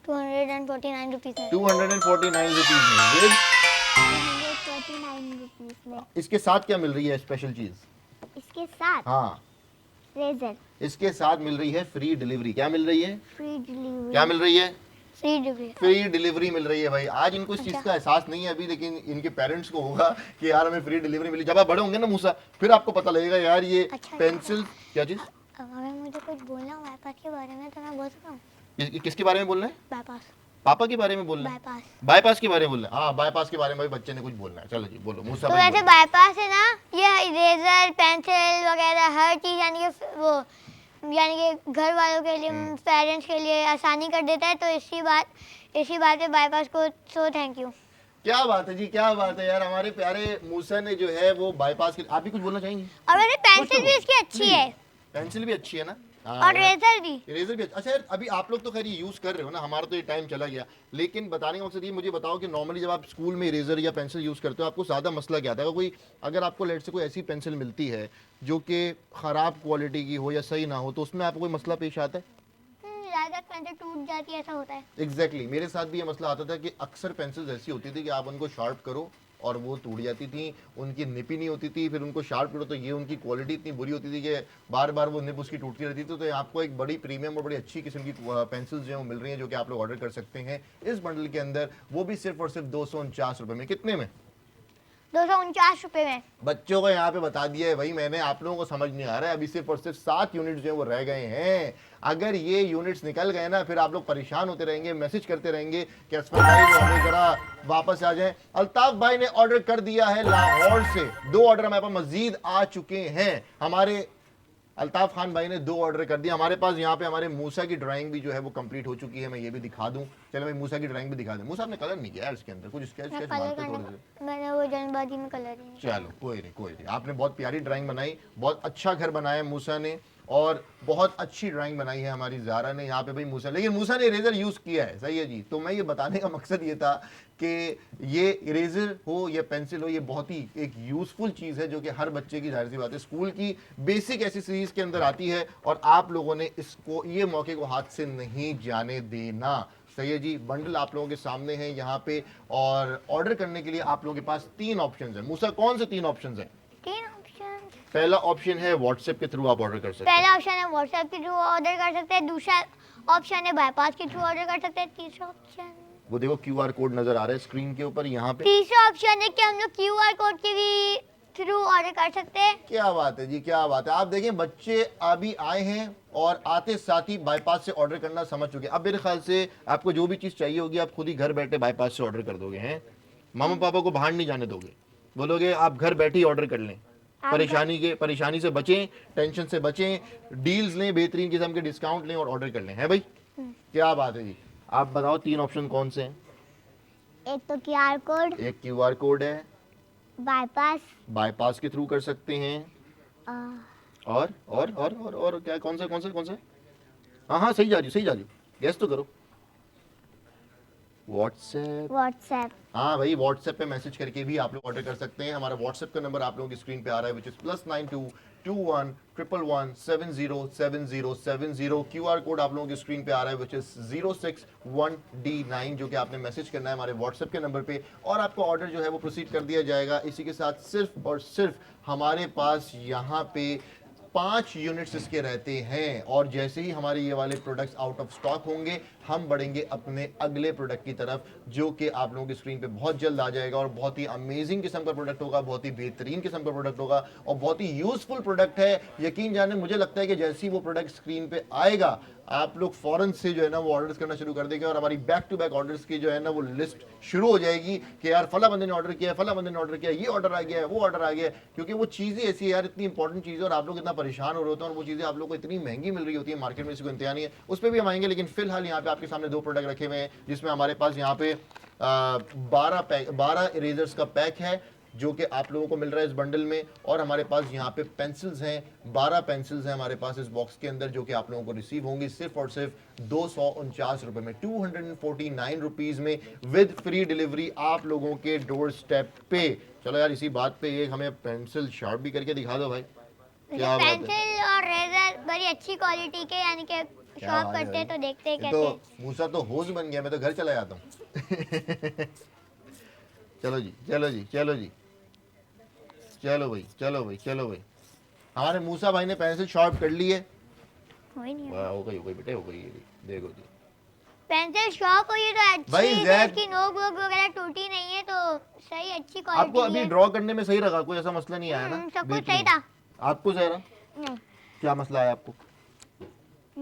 249 रुपीज में। 249 रुपीज में। ये 249 रुपीज में। इसके साथ क्या मिल रही है स्पेशल चीज? इसके साथ हाँ, रेजर इसके साथ मिल रही है फ्री डिलीवरी। क्या मिल रही है? Free delivery. क्या मिल रही है? Free delivery. फ्री डिलीवरी मिल रही है भाई। आज इनको इस चीज का एहसास नहीं है अभी, लेकिन इनके पेरेंट्स को होगा कि यार हमें फ्री डिलीवरी मिली। जब आप बड़े होंगे ना मूसा, फिर आपको पता लगेगा यार ये अच्छा, पेंसिल क्या चीज। अगर मुझे कुछ बोलना हो बाईपास के बारे में तो मैं बोल सकता हूँ। किसके बारे में बोलना है? बाईपास। पापा के बारे में बोलना है? बाईपास। बाईपास के बारे में बोलना है। हाँ, बाईपास के बारे में भाई बच्चे ने कुछ बोलना है। चलो जी बोलो मूसा तो भाई वैसे बोलो। बाईपास है ना, ये इरेजर पेंसिल वगैरह हर चीज़ यानी कि वो यानी कि घर वालों के लिए, पेरेंट्स के लिए आसानी कर देता है। तो इसी बात पे बाईपास को सो थैंक यू। क्या बात है जी, क्या बात है यार। हमारे प्यारे मूसा ने जो है वो बाईपास के, आप भी कुछ बोलना चाहेंगे? और वैसे पेंसिल भी इसकी अच्छी है पेंसिल भी अच्छी है ना। और रेजर भी। इरेजर भी अच्छा यार। अभी आप लोग तो खैर ये यूज कर रहे हो ना, हमारा तो ये टाइम चला गया। लेकिन बताने का मकसद ये, मुझे बताओ कि नॉर्मली जब आप स्कूल में इरेजर या पेंसिल यूज करते हो, आपको ज्यादा मसला क्या आता है? कोई अगर आपको लेट से कोई ऐसी पेंसिल मिलती है जो कि खराब क्वालिटी की हो या सही ना हो, तो उसमें आपको कोई मसला पेश आता है? ज्यादा पेंसिल टूट जाती है, ऐसा होता है। एग्जैक्टली मेरे साथ भी ये मसला आता था कि अक्सर पेंसिल्स ऐसी होती थी कि आप उनको शार्प करो और वो टूट जाती थी, उनकी निप ही नहीं होती थी। फिर उनको शार्प करो तो ये उनकी क्वालिटी इतनी बुरी होती थी कि बार बार वो निप उसकी टूटती रहती थी। तो आपको एक बड़ी प्रीमियम और बड़ी अच्छी किस्म की पेंसिल्स जो है वो मिल रही हैं, जो कि आप लोग ऑर्डर कर सकते हैं इस बंडल के अंदर, वो भी सिर्फ और सिर्फ 249 रुपये में। कितने में? 249 रुपए में। बच्चों को यहाँ पे बता दिया है भाई मैंने, आप लोगों को समझ नहीं आ रहा है। अभी सिर्फ और सिर्फ 7 यूनिट जो है वो रह गए हैं। अगर ये यूनिट्स निकल गए ना, फिर आप लोग परेशान होते रहेंगे, मैसेज करते रहेंगे कि असफर भाई वो हमें जरा वापस आ जाएं। अल्ताफ भाई ने ऑर्डर कर दिया है लाहौर से, 2 ऑर्डर हमारे पास मजीद आ चुके हैं। हमारे अल्ताफ खान भाई ने 2 ऑर्डर कर दिया। हमारे पास यहाँ पे हमारे मूसा की ड्राइंग भी जो है वो कंप्लीट हो चुकी है। मैं ये भी दिखा दूं, चलो भाई मूसा की ड्राइंग भी दिखा दें। मूसा आपने कलर नहीं किया यार इसके अंदर, कुछ स्केच मैं स्केच कलर मारते थोड़े से। करने मैंने वो जल्दबाजी में कलर ही नहीं किया। चलो कोई नहीं, आपने बहुत प्यारी ड्राइंग बनाई, बहुत अच्छा घर बनाया मूसा ने, और बहुत अच्छी ड्राइंग बनाई है हमारी ज़ारा ने यहाँ पे भाई मूसा। लेकिन मूसा ने इरेजर यूज़ किया है, सही है जी। तो मैं ये बताने का मकसद ये था कि ये इरेजर हो या पेंसिल हो, ये बहुत ही एक यूज़फुल चीज़ है, जो कि हर बच्चे की जाहिर सी बात है स्कूल की बेसिक एसेसरीज के अंदर आती है। और आप लोगों ने इसको, ये मौके को हाथ से नहीं जाने देना, सही है जी। बंडल आप लोगों के सामने है यहाँ पे, और ऑर्डर करने के लिए आप लोगों के पास 3 ऑप्शन है। मूसा कौन से 3 ऑप्शन है? 3 ऑप्शन। पहला ऑप्शन है व्हाट्सएप के थ्रू आप ऑर्डर कर सकते हैं। पहला ऑप्शन है व्हाट्सएप के थ्रू ऑर्डर कर सकते हैं। दूसरा ऑप्शन है बाईपास के थ्रू ऑर्डर कर सकते हैं। तीसरा ऑप्शन, वो देखो QR कोड नजर आ रहा है स्क्रीन के ऊपर यहाँ पे। तीसरा ऑप्शन है कि हम लोग QR कोड के भी थ्रू ऑर्डर कर सकते हैं। क्या बात है जी, क्या बात है। आप देखें बच्चे अभी आए हैं और आते साथ ही बाईपास से ऑर्डर करना समझ चुके हैं। अब मेरे ख्याल से आपको जो भी चीज़ चाहिए होगी आप खुद ही घर बैठे बाईपास से ऑर्डर कर दोगे हैं। मामा पापा को बाहर नहीं जाने दोगे, बोलोगे आप घर बैठे ही ऑर्डर कर लें। परेशानी से बचें, टेंशन से बचें, डील्स लें, बेहतरीन किस्म के डिस्काउंट लें और ऑर्डर कर लें, है भाई। क्या बात है जी। आप बताओ 3 ऑप्शन कौन से हैं? एक तो QR कोड, एक QR कोड है, बाईपास के थ्रू कर सकते हैं, और क्या, कौन सा? हाँ सही जा रही, गेस तो करो। व्हाट्सएप। हाँ भाई, व्हाट्सएप पे मैसेज करके भी आप लोग ऑर्डर कर सकते हैं। हमारा व्हाट्सएप का नंबर आप लोगों की स्क्रीन पे आ रहा है, विच इज +92 21 111 707070। QR कोड आप लोगों की स्क्रीन पे आ रहा है, विच इज 061D9, जो कि आपने मैसेज करना है हमारे व्हाट्सएप के नंबर पे, और आपको ऑर्डर जो है वो प्रोसीड कर दिया जाएगा। इसी के साथ सिर्फ और सिर्फ हमारे पास यहाँ पे 5 यूनिट्स इसके रहते हैं, और जैसे ही हमारे ये वाले प्रोडक्ट्स आउट ऑफ स्टॉक होंगे, हम बढ़ेंगे अपने अगले प्रोडक्ट की तरफ, जो कि आप लोगों की स्क्रीन पे बहुत जल्द आ जाएगा, और बहुत ही अमेजिंग किस्म का प्रोडक्ट होगा, बहुत ही बेहतरीन किस्म का प्रोडक्ट होगा, और बहुत ही यूजफुल प्रोडक्ट है। यकीन जाने, मुझे लगता है कि जैसे ही वो प्रोडक्ट स्क्रीन पे आएगा आप लोग फौरन से जो है ना वो ऑर्डर्स करना शुरू कर देंगे और हमारी बैक टू बैक ऑर्डर्स की जो है ना वो लिस्ट शुरू हो जाएगी कि यार फला बंदे ने ऑर्डर किया है, फला बंदे ने ऑर्डर किया है, ये ऑर्डर आ गया है, वो ऑर्डर आ गया है, क्योंकि वो चीज़ें ऐसी है यार, इतनी इंपॉर्टेंट चीज़ें और आप लोग इतना परेशान हो रहे होते हैं और वो चीज़ें आप लोग को इतनी महंगी मिल रही होती है मार्केट में, इसको इंतहा नहीं है, उस पर भी हम आएंगे। लेकिन फिलहाल यहाँ पे आपके सामने 2 प्रोडक्ट रखे हुए हैं जिसमें हमारे पास यहाँ पे 12 इरेजर्स का पैक है जो कि आप लोगों को मिल रहा है इस बंडल में, और हमारे पास यहाँ पे पेंसिल्स हैं, 12 पेंसिल्स हैं हमारे पास इस बॉक्स के अंदर जो कि आप लोगों को रिसीव होंगी सिर्फ और सिर्फ 249 रुपए में, 249 रुपीज में विद फ्री डिलीवरी आप लोगों के डोर स्टेप पे। चलो यार इसी बात पे एक हमें पेंसिल शार्प भी करके दिखा दो भाई, क्या बात है। पेंसिल और रेजर बड़ी अच्छी क्वालिटी के, यानी कि शॉप बात है करते हैं तो देखते हैं ये कैसे। तो मूसा तो होस्ट बन गया, मैं तो घर चला जाता हूँ। चलो जी चलो जी चलो जी चलो भाई चलो भाई चलो भाई, हमारे मूसा भाई ने पेंसिल शार्प कर ली है। हो ही नहीं वाह, हो गई बेटे, हो गई ये भी, देखो जी। पेंसिल शॉप हुई तो भाई अच्छी, जैक- इसकी नोक वोक वगैरह टूटी नहीं है तो सही, अच्छी आपको क्वालिटी अभी है। ड्रॉ करने में सही लगा, कोई ऐसा मसला नहीं आया ना? सब कुछ बेहतरीन। सही था। आपको सही रहा? नहीं, क्या मसला आया आपको?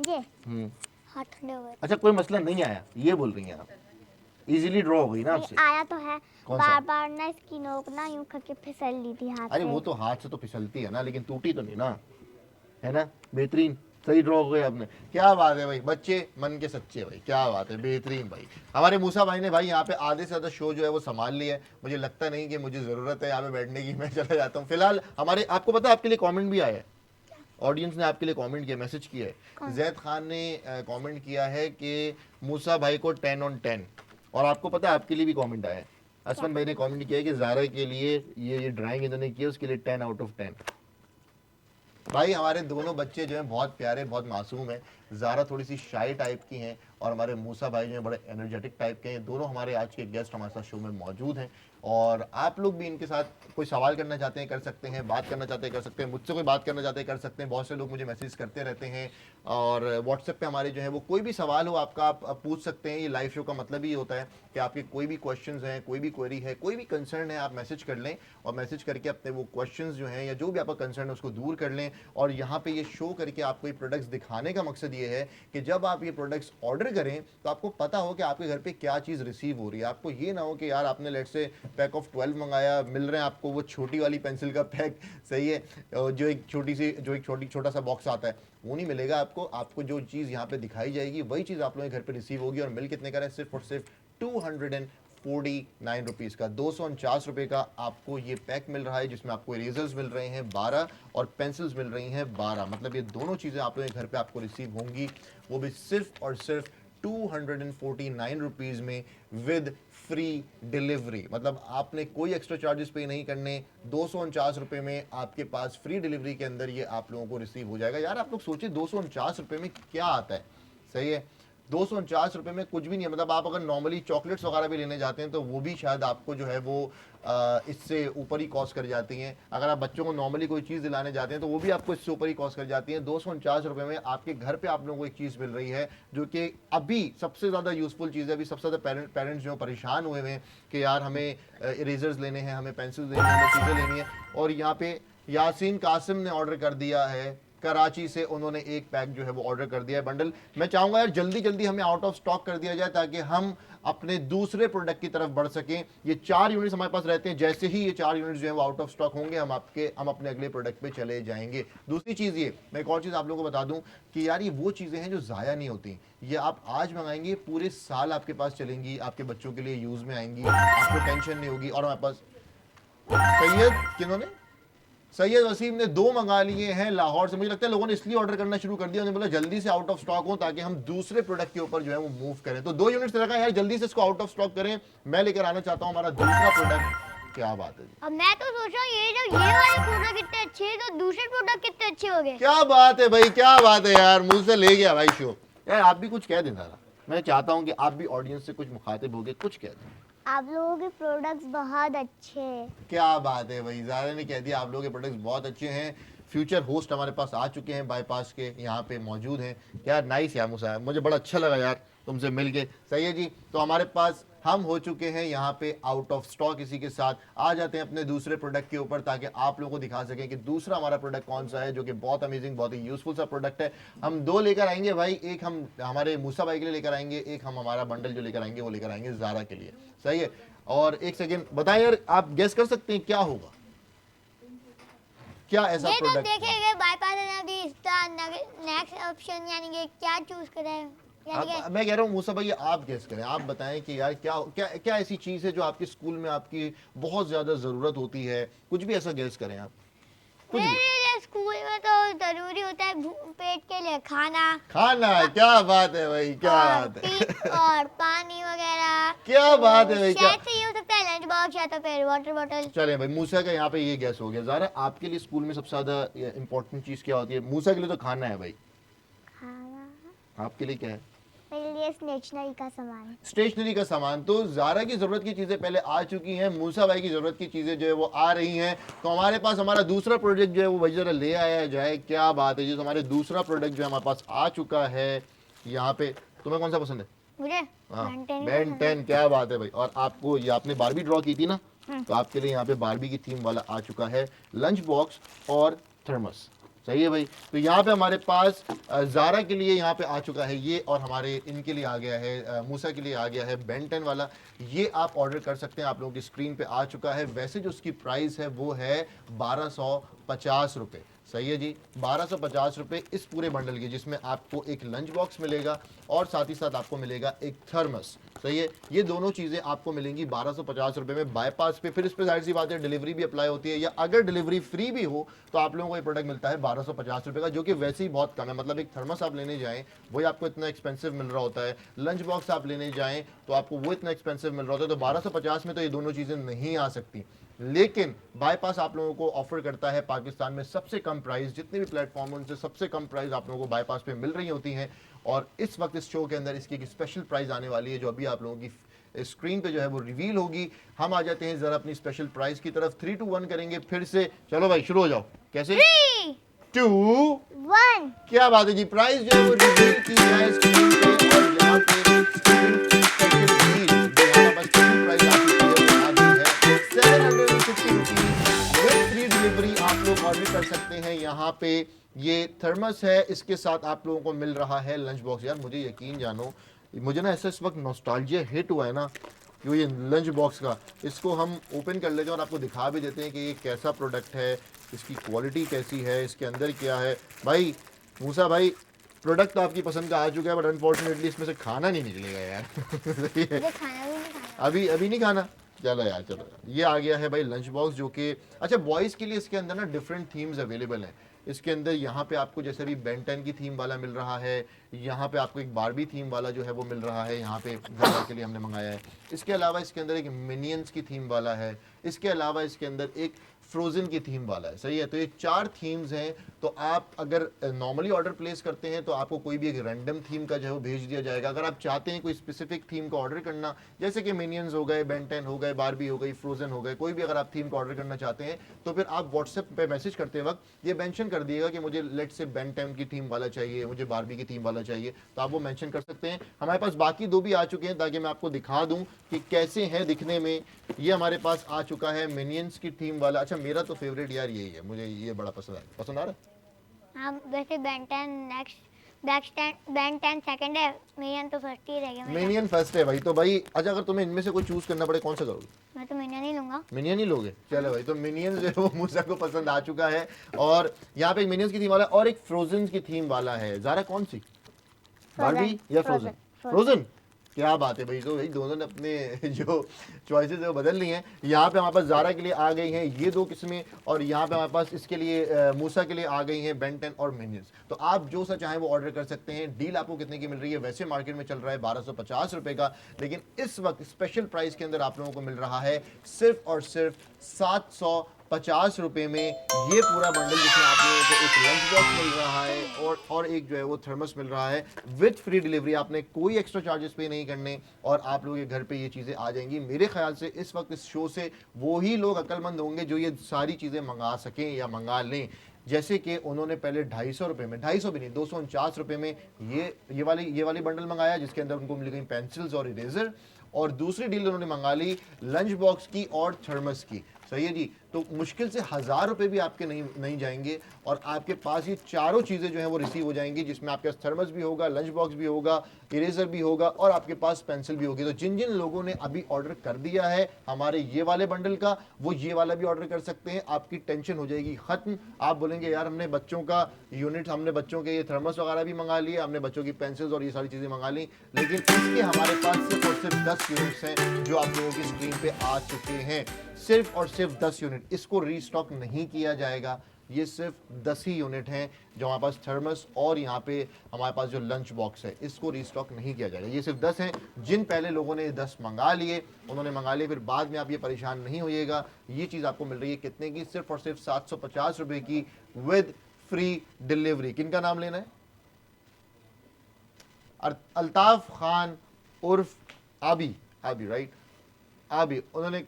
ये हम्म, हाथ ठंडे हो गए। अच्छा कोई मसला नहीं आया, ये बोल रही हैं आप? इजीली ड्रॉ हो गई ना आपसे? आया तो है, कौन सा? बार बार ना इसकी नोक ना यूं करके फिसल ली थी हाथ अरे से। वो तो हाथ से तो फिसलती है ना, लेकिन टूटी तो नहीं ना, है ना? बेहतरीन, सही ड्रॉ हो गए आपने, क्या बात है भाई, बच्चे मन के सच्चे भाई, क्या बात है, बेहतरीन भाई। हमारे मूसा भाई ने भाई यहाँ पे आधे से ज़्यादा शो जो है वो संभाल लिया है, मुझे लगता नहीं कि मुझे ज़रूरत है यहाँ पे बैठने की, मैं चला जाता हूँ फिलहाल। हमारे आपको पता है आपके लिए कमेंट भी आया है, ऑडियंस ने आपके लिए कमेंट किया, मैसेज किया है। जैद खान ने कमेंट किया है कि मूसा भाई को 10 on 10, और आपको पता है आपके लिए भी कमेंट आया है, असमन भाई ने कमेंट किया है कि ज़ारा के लिए ये ड्राइंग इन्होंने की है उसके लिए 10 out of 10। भाई हमारे दोनों बच्चे जो हैं बहुत प्यारे, बहुत मासूम हैं। ज़ारा थोड़ी सी शाई टाइप की हैं और हमारे मूसा भाई जो हैं बड़े एनर्जेटिक टाइप के हैं। दोनों हमारे आज के गेस्ट हमारे साथ शो में मौजूद हैं और आप लोग भी इनके साथ कोई सवाल करना चाहते हैं कर सकते हैं, बात करना चाहते हैं कर सकते हैं, मुझसे कोई बात करना चाहते हैं कर सकते हैं। बहुत से लोग मुझे मैसेज करते रहते हैं और व्हाट्सएप पे हमारे जो है वो कोई भी सवाल हो आपका आप पूछ सकते हैं। ये लाइव शो का मतलब ही होता है कि आपके कोई भी क्वेश्चंस हैं, कोई भी क्वेरी है, कोई भी कंसर्न है, आप मैसेज कर लें और मैसेज करके अपने वो क्वेश्चंस जो हैं या जो भी आपका कंसर्न है उसको दूर कर लें। और यहाँ पे ये शो करके आपको ये प्रोडक्ट्स दिखाने का मकसद ये है कि जब आप ये प्रोडक्ट्स ऑर्डर करें तो आपको पता हो कि आपके घर पे क्या चीज़ रिसीव हो रही है। आपको ये ना हो कि यार आपने लेट से पैक ऑफ 12 मंगाया, मिल रहे हैं आपको वो छोटी वाली पेंसिल का पैक, सही है, जो एक छोटा सा बॉक्स आता है वो नहीं मिलेगा आपको। आपको जो चीज़ यहाँ पे दिखाई जाएगी वही चीज़ आप लोगों के घर पे रिसीव होगी। और मिल कितने का है? सिर्फ और सिर्फ 249 रुपीज़ का, 249 रुपये का आपको ये पैक मिल रहा है जिसमें आपको इरेजर्स मिल रहे हैं 12 और पेंसिल्स मिल रही हैं 12। मतलब ये दोनों चीज़ें आप लोगों के घर पे आपको रिसीव होंगी, वो भी सिर्फ और सिर्फ 249 रुपीज़ में विद फ्री डिलीवरी। मतलब आपने कोई एक्स्ट्रा चार्जेस पे नहीं करने, 249 रुपये में आपके पास फ्री डिलीवरी के अंदर ये आप लोगों को रिसीव हो जाएगा। यार आप लोग सोचिए 249 रुपये में क्या आता है, सही है, 249 रुपये में कुछ भी नहीं है। मतलब आप अगर नॉर्मली चॉकलेट्स वगैरह भी लेने जाते हैं तो वो भी शायद आपको जो है वो इससे ऊपर ही कॉस्ट कर जाती हैं। अगर आप बच्चों को नॉर्मली कोई चीज़ दिलाने जाते हैं तो वो भी आपको इससे ऊपर ही कॉस्ट कर जाती हैं। 249 रुपये में आपके घर पे आप लोगों को एक चीज़ मिल रही है जो कि अभी सबसे ज़्यादा यूज़फुल चीज़ है। अभी सबसे ज़्यादा पेरेंट्स जो परेशान हुए हैं कि यार हमें इरेजर्स लेने हैं, हमें पेंसिल्स लेनी है, हमें चीज़ें लेनी है। और यहाँ पे यासीन कासिम ने ऑर्डर कर दिया है कराची से, उन्होंने एक पैक जो है वो ऑर्डर कर दिया है बंडल। मैं चाहूँगा यार जल्दी जल्दी हमें आउट ऑफ स्टॉक कर दिया जाए ताकि हम अपने दूसरे प्रोडक्ट की तरफ बढ़ सकें। ये 4 यूनिट्स हमारे पास रहते हैं, जैसे ही ये 4 यूनिट्स जो है वो आउट ऑफ स्टॉक होंगे हम अपने अगले प्रोडक्ट पे चले जाएंगे। दूसरी चीज़ ये, मैं एक और चीज़ आप लोगों को बता दूं कि यार ये वो चीज़ें हैं जो ज़ाया नहीं होती। ये आप आज मंगाएंगे पूरे साल आपके पास चलेंगी, आपके बच्चों के लिए यूज़ में आएंगी, आपको टेंशन नहीं होगी। और हमारे पास सैयद वसीम ने 2 मंगा लिए हैं लाहौर से। मुझे लगता है लोगों ने इसलिए ऑर्डर करना शुरू कर दिया, उन्होंने बोला जल्दी से आउट ऑफ स्टॉक हो ताकि हम दूसरे प्रोडक्ट के ऊपर जो है वो मूव करें। तो 2 यूनिट्स रखा है यार, जल्दी से इसको आउट ऑफ स्टॉक करें। मैं लेकर आना चाहता हूं हमारा दूसरा प्रोडक्ट। क्या बात है जी, अब मैं तो सोच रहा हूँ ये जब ये वाले प्रोडक्ट इतने अच्छे हैं तो दूसरे प्रोडक्ट कितने अच्छे हो गए। क्या बात है भाई, क्या बात है यार, मुंह से ले गया भाई शो। यार आप भी कुछ कह दें ज़रा, मैं चाहता हूं कि आप भी ऑडियंस से कुछ मुखातिब हो गए, कुछ कह दें। आप लोगों के प्रोडक्ट्स बहुत अच्छे हैं। क्या बात है भाई, ज़ारा ने कह दिया आप लोगों के प्रोडक्ट्स बहुत अच्छे हैं। फ्यूचर होस्ट हमारे पास आ चुके हैं, बाईपास के यहाँ पे मौजूद हैं। यार नाइस यार मूसा, मुझे बड़ा अच्छा लगा यार तुमसे मिल के। सही है जी, तो हमारे पास हम हो चुके हैं यहाँ पे आउट ऑफ स्टॉक। इसी के साथ आ जाते हैं अपने दूसरे प्रोडक्ट के ऊपर, ताकि आप लोगों को दिखा सकें कि दूसरा हमारा प्रोडक्ट कौन सा है, जो कि बहुत अमेजिंग, बहुत ही यूजफुल सा प्रोडक्ट है। हम दो लेकर आएंगे भाई, एक हम हमारे मूसा भाई के लिए लेकर आएंगे, एक हम हमारा बंडल जो लेकर आएंगे वो लेकर आएंगे ज़ारा के लिए। सही है। और एक सेकेंड बताएं यार, आप गेस कर सकते हैं क्या होगा, क्या ऐसा ये तो प्रोडक्ट? देखेंगे बाईपास है अभी इसका नेक्स्ट ऑप्शन, यानी कि क्या चूज करें, यानी कि अब मैं कह रहा हूँ मूसा भाई आप गेस करें, आप बताएं कि यार क्या क्या क्या ऐसी चीज है जो आपके स्कूल में आपकी बहुत ज्यादा जरूरत होती है, कुछ भी ऐसा गेस करें आप, कुछ भी। मेरे लिए स्कूल में तो जरूरी होता है पेट के लिए खाना, खाना, क्या बात है भाई, क्या और बात है, और पानी वगैरह। क्या बात है भाई, क्या। शायद से ये हो सकता है लंच बॉक्स या तो फिर वाटर बॉटल। चले भाई, मूसा का यहाँ पे ये गैस हो गया। ज़ारा आपके लिए स्कूल में सबसे ज्यादा इंपॉर्टेंट चीज क्या होती है? मूसा के लिए तो खाना है भाई, खाना आपके लिए क्या है? मेरे लिए स्टेशनरी का सामान। स्टेशनरी का सामान। तो ज़ारा की ज़रूरत की चीज़ें पहले आ चुकी हैं, मूसा भाई की ज़रूरत की चीज़ें जो है वो आ रही हैं। तो हमारे पास हमारा दूसरा प्रोडक्ट जो है वो भाई ज़रा ले आया जाए। क्या बात है जी, तो हमारे दूसरा प्रोडक्ट जो है हमारे पास आ चुका है यहाँ पे। तुम्हें कौन सा पसंद है? मुझे हाँ, Ben 10 Ben 10। क्या बात है भाई। और आपको ये आपने बारबी ड्रॉ की थी ना, तो आपके लिए यहाँ पे बारबी की थीम वाला आ चुका है लंच बॉक्स और थर्मस। सही है भाई। तो यहाँ पे हमारे पास ज़ारा के लिए यहाँ पे आ चुका है ये, और हमारे इनके लिए आ गया है, मूसा के लिए आ गया है Ben 10 वाला। ये आप ऑर्डर कर सकते हैं, आप लोगों की स्क्रीन पे आ चुका है। वैसे जो उसकी प्राइस है वो है 1250 रुपये। सही है जी, 1250 रुपये इस पूरे बंडल की, जिसमें आपको एक लंच बॉक्स मिलेगा और साथ ही साथ आपको मिलेगा एक थर्मस। सही है, ये दोनों चीज़ें आपको मिलेंगी 1250 रुपये में बाईपास पे। फिर इस पर जाहिर सी बात है डिलीवरी भी अप्लाई होती है, या अगर डिलीवरी फ्री भी हो तो आप लोगों को ये प्रोडक्ट मिलता है 1250 रुपये का, जो कि वैसे ही बहुत कम है। मतलब एक थर्मस आप लेने जाएँ वही आपको इतना एक्सपेंसिव मिल रहा होता है, लंच बॉक्स आप लेने जाएँ तो आपको वो इतना एक्सपेंसिव मिल रहा होता है। तो 1250 में तो ये दोनों चीज़ें नहीं आ सकती। लेकिन बाईपास आप लोगों को ऑफर करता है पाकिस्तान में सबसे कम प्राइस, जितने भी प्लेटफॉर्म उनसे सबसे कम प्राइस आप लोगों को बाईपास पे मिल रही होती हैं। और इस वक्त इस शो के अंदर इसकी एक स्पेशल प्राइस आने वाली है, जो अभी आप लोगों की स्क्रीन पे जो है वो रिवील होगी। हम आ जाते हैं जरा अपनी स्पेशल प्राइस की तरफ। 3 2 1 करेंगे फिर से। चलो भाई शुरू हो जाओ। कैसे? 3 2 1। क्या बात है जी, प्राइस जो है वो रिवील की जाए स्क्रीन पे। और यहाँ पे स्पेशल डील जो हमारे पास स्पेशल प्राइस आ चुकी है वो आ गई है 750 रुपीज विद फ्री डिलीवरी। आप लोग ऑर्डर कर सकते हैं। यहाँ पे ये थर्मस है, इसके साथ आप लोगों को मिल रहा है लंच बॉक्स। यार मुझे यकीन जानो, मुझे ना ऐसा इस वक्त नॉस्टैल्जिया हिट हुआ है ना, कि ये लंच बॉक्स का, इसको हम ओपन कर लेते हैं और आपको दिखा भी देते हैं कि ये कैसा प्रोडक्ट है, इसकी क्वालिटी कैसी है, इसके अंदर क्या है। भाई मूसा भाई, प्रोडक्ट तो आपकी पसंद का आ चुका है, बट अनफॉर्चुनेटली इसमें से खाना नहीं निकलेगा यार। सही है, मुझे खाना भी नहीं खाना। अभी अभी नहीं खाना। चलो यार, चलो ये आ गया है भाई लंच बॉक्स, जो कि अच्छा बॉयज़ के लिए इसके अंदर ना डिफरेंट थीम्स अवेलेबल हैं। इसके अंदर यहाँ पे आपको जैसे भी Ben 10 की थीम वाला मिल रहा है, यहाँ पे आपको एक बारबी थीम वाला जो है वो मिल रहा है, यहाँ पे ज़ारा के लिए हमने मंगाया है। इसके अलावा इसके अंदर एक मिनियंस की थीम वाला है। इसके अलावा इसके अंदर एक फ्रोज़न की थीम वाला है। सही है, तो ये 4 थीम्स हैं। तो आप अगर नॉर्मली ऑर्डर प्लेस करते हैं तो आपको कोई भी एक रैंडम थीम का जो है वो भेज दिया जाएगा। अगर आप चाहते हैं कोई स्पेसिफिक थीम का ऑर्डर करना, जैसे कि मिनियंस हो गए, Ben 10 हो गए, बारबी हो गई, फ्रोज़न हो गए, कोई भी अगर आप थीम का ऑर्डर करना चाहते हैं तो फिर आप व्हाट्सएप पे मैसेज करते वक्त ये मेंशन कर दिएगा कि मुझे लेट से Ben 10 की थीम वाला चाहिए, मुझे बारबी की थीम वाला चाहिए, तो आप वो मेंशन कर सकते हैं। हमारे पास बाकी 2 भी आ चुके हैं, ताकि मैं आपको दिखा दूं कि कैसे हैं दिखने में। ये हमारे पास आ चुका है मिनियंस की थीम वाला। अच्छा मेरा तो फेवरेट यार यही है, मुझे ये बड़ा पसंद आ रहा है। हाँ वैसे Ben 10 नेक्स्ट, Ben 10 सेकंड है, मिनियन तो फर्स्ट ही रह गया मेरा। मिनियन फर्स्ट है भाई। तो भाई अच्छा, अगर तुम्हें इनमें से कोई चूज करना पड़े कौन सा करोगे? मैं तो मिनियन ही लूंगा। मिनियन ही लोगे? चलो भाई, तो मिनियंस जो है वो मूसा को पसंद आ चुका है। और यहाँ पे एक मिनियंस की थीम वाला और एक फ्रोजन की थीम वाला है। ज़ारा कौन सी, बारबी या फ्रोजन? फ्रोजन। क्या बात है भाई, तो भाई दोनों ने अपने जो चॉइसेस है वो बदल ली हैं। यहाँ पे हमारे पास ज़ारा के लिए आ गई हैं ये 2 किस्में, और यहाँ पे हमारे पास इसके लिए मूसा के लिए आ गई हैं Ben 10 और मिनियंस। तो आप जो सा चाहें वो ऑर्डर कर सकते हैं। डील आपको कितने की मिल रही है? वैसे मार्केट में चल रहा है 1250 रुपये का, लेकिन इस वक्त स्पेशल प्राइस के अंदर आप लोगों को मिल रहा है सिर्फ और सिर्फ 750 रुपये में ये पूरा बंडल, जिसमें आप लोगों को एक लंच बॉक्स मिल रहा है और एक जो है वो थर्मस मिल रहा है विद फ्री डिलीवरी। आपने कोई एक्स्ट्रा चार्जेस पे नहीं करने और आप लोगों के घर पे ये चीज़ें आ जाएंगी। मेरे ख्याल से इस वक्त इस शो से वो ही लोग अक्लमंद होंगे जो ये सारी चीज़ें मंगा सकें या मंगा लें। जैसे कि उन्होंने पहले 250 रुपये में, 250 भी नहीं, 249 रुपये में ये वाली बंडल मंगाया, जिसके अंदर उनको मिल गई पेंसिल्स और इरेजर। और दूसरी डील उन्होंने मंगा ली लंच बॉक्स की और थर्मस की। सही है जी। तो मुश्किल से 1000 रुपए भी आपके नहीं जाएंगे और आपके पास ये चारों चीज़ें जो हैं वो रिसीव हो जाएंगी, जिसमें आपके पास थर्मस भी होगा, लंच बॉक्स भी होगा, इरेजर भी होगा और आपके पास पेंसिल भी होगी। तो जिन जिन लोगों ने अभी ऑर्डर कर दिया है हमारे ये वाले बंडल का, वो ये वाला भी ऑर्डर कर सकते हैं। आपकी टेंशन हो जाएगी खत्म। आप बोलेंगे यार हमने बच्चों का यूनिट, हमने बच्चों के ये थर्मस वगैरह भी मंगा लिए, हमने बच्चों की पेंसिल्स और ये सारी चीज़ें मंगा ली, लेकिन इसके हमारे पास सिर्फ और सिर्फ 10 यूनिट्स हैं जो आप लोगों की स्क्रीन पे आ चुके हैं। सिर्फ और सिर्फ 10 यूनिट, इसको रीस्टॉक नहीं किया जाएगा। ये सिर्फ 10 ही यूनिट हैं जो हमारे पास थर्मस और यहाँ पे हमारे पास जो लंच बॉक्स है, इसको रीस्टॉक नहीं किया जाएगा। ये सिर्फ 10 हैं। जिन पहले लोगों ने 10 मंगा लिए उन्होंने मंगा लिए, फिर बाद में आप ये परेशान नहीं होइएगा। ये चीज़ आपको मिल रही है कितने की? सिर्फ और सिर्फ 750 रुपए की विद फ्री डिलीवरी। किनका नाम लेना है? अल्ताफ खान उर्फ आबी, राइट, आबी। उन्होंने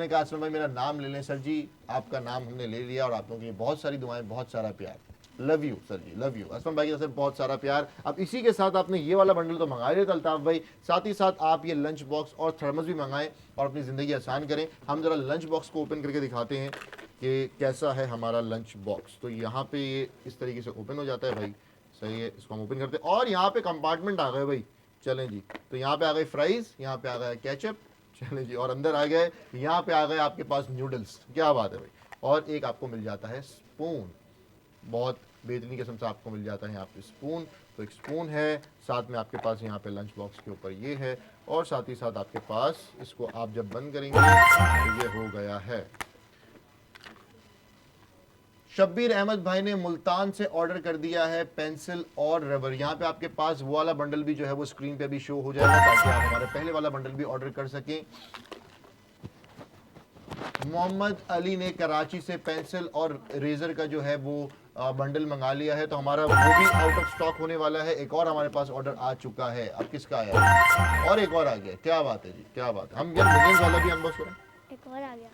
कहा असलम भाई मेरा नाम ले लें। सर जी आपका नाम हमने ले लिया और आप लोगों के लिए बहुत सारी दुआएं, बहुत सारा प्यार। Love you sir ji, love you. Aslam भाई की तरफ से बहुत सारा प्यार। अब इसी के साथ आपने ये वाला बंडल तो मंगा लिया था अल्ताफ भाई, साथ ही साथ आप ये लंच बॉक्स और थर्मस भी मंगाएं और अपनी ज़िंदगी आसान करें। हम ज़रा लंच बॉक्स को ओपन करके दिखाते हैं कि कैसा है हमारा लंच बॉक्स। तो यहाँ पे ये इस तरीके से ओपन हो जाता है भाई। सही है, इसको हम ओपन करते हैं और यहाँ पे कंपार्टमेंट आ गए भाई। चलें जी, तो यहाँ पे आ गए फ्राइज, यहाँ पे आ गया केचप, चलें जी, और अंदर आ गए, यहाँ पे आ गए आपके पास नूडल्स। क्या बात है भाई। और एक आपको मिल जाता है स्पून, बहुत बेहतरीन किस्म से आपको मिल जाता है यहाँ पे स्पून। तो एक स्पून है, साथ में आपके पास यहाँ पे लंच बॉक्स के ऊपर ये है, और साथ ही साथ आपके पास इसको आप जब बंद करेंगे तो ये हो गया है। शब्बीर अहमद भाई ने मुल्तान से ऑर्डर कर दिया है पेंसिल और रबर। यहाँ पे आपके पास वो वाला बंडल भी जो है वो स्क्रीन पे भी शो हो जाएगा ताकि आप हमारे पहले वाला बंडल भी ऑर्डर कर सकें। मोहम्मद अली ने कराची से पेंसिल और रेजर का जो है वो बंडल मंगा लिया है, तो हमारा वो भी आउट ऑफ स्टॉक होने वाला है। एक और हमारे पास ऑर्डर आ चुका है। अब किसका आया है? और एक और आ गया। क्या बात है जी, क्या बात है। हम यार मिलियंस वाला भी अनबॉक्स करें। एक और आ गया।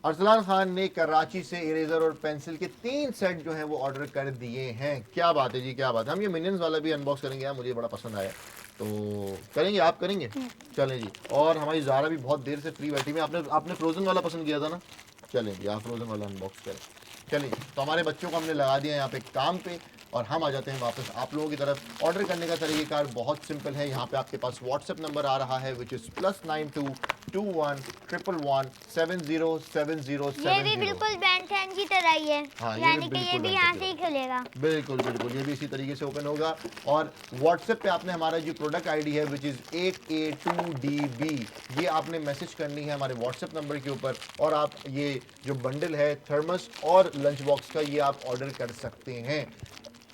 अरसलान खान ने कराची से इरेजर और पेंसिल के 3 सेट जो हैं वो ऑर्डर कर दिए हैं। क्या बात है जी, क्या बात है। हम ये मिनियंस वाला भी अनबॉक्स करेंगे यार, मुझे बड़ा पसंद आया, तो करेंगे, आप करेंगे? चलें जी। और हमारी ज़ारा भी बहुत देर से फ्री बैठी में। आपने फ्रोज़न वाला पसंद किया था ना? चलें जी, आप फ्रोज़न वाला अनबॉक्स करें। चलिए, तो हमारे बच्चों को हमने लगा दिया यहाँ पे काम पे और हम आ जाते हैं वापस आप लोगों की तरफ। ऑर्डर करने का तरीक़ेकार बहुत सिंपल है। यहाँ पे आपके पास व्हाट्सएप नंबर आ रहा है विच इज़ +92 21 111 707070। ये भी बिल्कुल बेन 10 की तरह ही है। हाँ, यानी कि ये भी यहाँ से ही खुलेगा। बिल्कुल बिल्कुल, ये भी इसी तरीके से ओपन होगा। और व्हाट्सएप पे आपने हमारा जो प्रोडक्ट आईडी है विच इज़ 8A2DB, ये आपने मैसेज करनी है हमारे व्हाट्सएप नंबर के ऊपर और आप ये जो बंडल है थर्मस और लंच बॉक्स का ये आप ऑर्डर कर सकते हैं।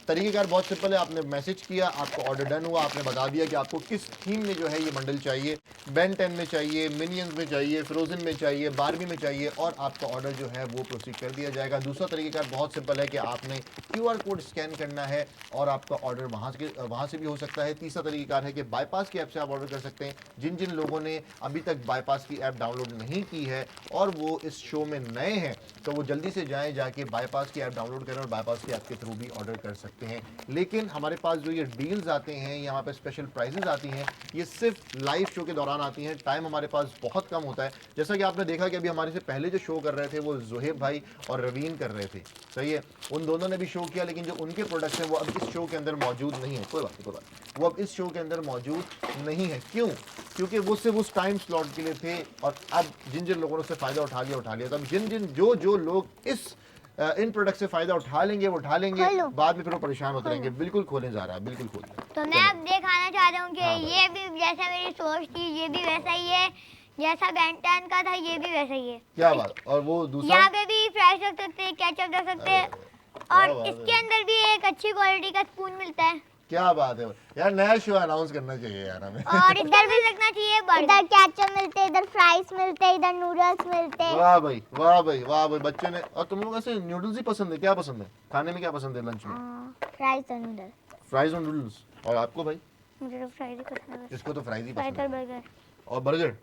तरीक़ेकार बहुत सिंपल है। आपने मैसेज किया, आपका ऑर्डर डन हुआ, आपने बता दिया कि आपको किस थीम में जो है ये बंडल चाहिए, बेन 10 में चाहिए, मिनियंस में चाहिए, फ्रोज़न में चाहिए, बारबी में चाहिए, और आपका ऑर्डर जो है वो प्रोसीड कर दिया जाएगा। दूसरा तरीक़ेकार बहुत सिंपल है कि आपने QR कोड स्कैन करना है और आपका ऑर्डर वहाँ से भी हो सकता है। तीसरा तरीक़ेकार है कि बाईपास की ऐप से आप ऑर्डर कर सकते हैं। जिन जिन लोगों ने अभी तक बाईपास की ऐप डाउनलोड नहीं की है और वो इस शो में नए हैं, तो वो जल्दी से जाके बाईपास की ऐप डाउनलोड करें और बाईपास की ऐप के थ्रू भी ऑर्डर कर सकते हैं। लेकिन हमारे पास जो ये डील्स आते हैं, यहाँ पे स्पेशल प्राइजेस आती हैं, ये सिर्फ लाइव शो के दौरान आती हैं। टाइम हमारे पास बहुत कम होता है। जैसा कि आपने देखा कि अभी हमारे से पहले जो शो कर रहे थे वो ज़ुहैब भाई और रवीन कर रहे थे। सही है, उन दोनों ने भी शो किया, लेकिन जो उनके प्रोडक्ट्स हैं वो अब इस शो के अंदर मौजूद नहीं है। कोई बात नहीं, कोई बात, वो अब इस शो के अंदर मौजूद नहीं है। क्यों? क्योंकि वो सिर्फ उस टाइम स्लॉट के लिए थे और अब जिन जिन लोगों ने उससे फ़ायदा उठा लिया। तो अब जो लोग इन प्रोडक्ट से फायदा उठा लेंगे वो उठा लेंगे, बाद में फिर वो परेशान होते रहेंगे। बिल्कुल खोलें जा रहा है, बिल्कुल खोलें। तो मैं अब दिखाना चाह रहा हूँ कि ये भी जैसा मेरी सोच थी, ये भी वैसा ही है। जैसा बेन 10 का था ये भी वैसा ही है। क्या बात। और वो दूसरा यहाँ पे भी फ्राइज रख सकते हैं, केचप रख सकते हैं, और इसके अंदर भी एक अच्छी क्वालिटी का स्पून मिलता है। क्या बात है यार, नया शो अनाउंस करना चाहिए यार हमें। और इधर भी रखना चाहिए, इधर केचप मिलते हैं, इधर फ्राइज मिलते हैं, इधर नूडल्स मिलते हैं। वाह भाई, वाह भाई, वाह भाई, बच्चे ने। और तुम लोग ऐसे नूडल्स ही पसंद है? क्या पसंद है खाने में, क्या पसंद है लंच में? फ्राइज और नूडल्स। फ्राइज और नूडल्स। और आपको भाई? मुझे तो फ्राइज ही पसंद है। इसको तो फ्राइज ही फ्राइज पसंद और है। बर्गर। और बर्गर?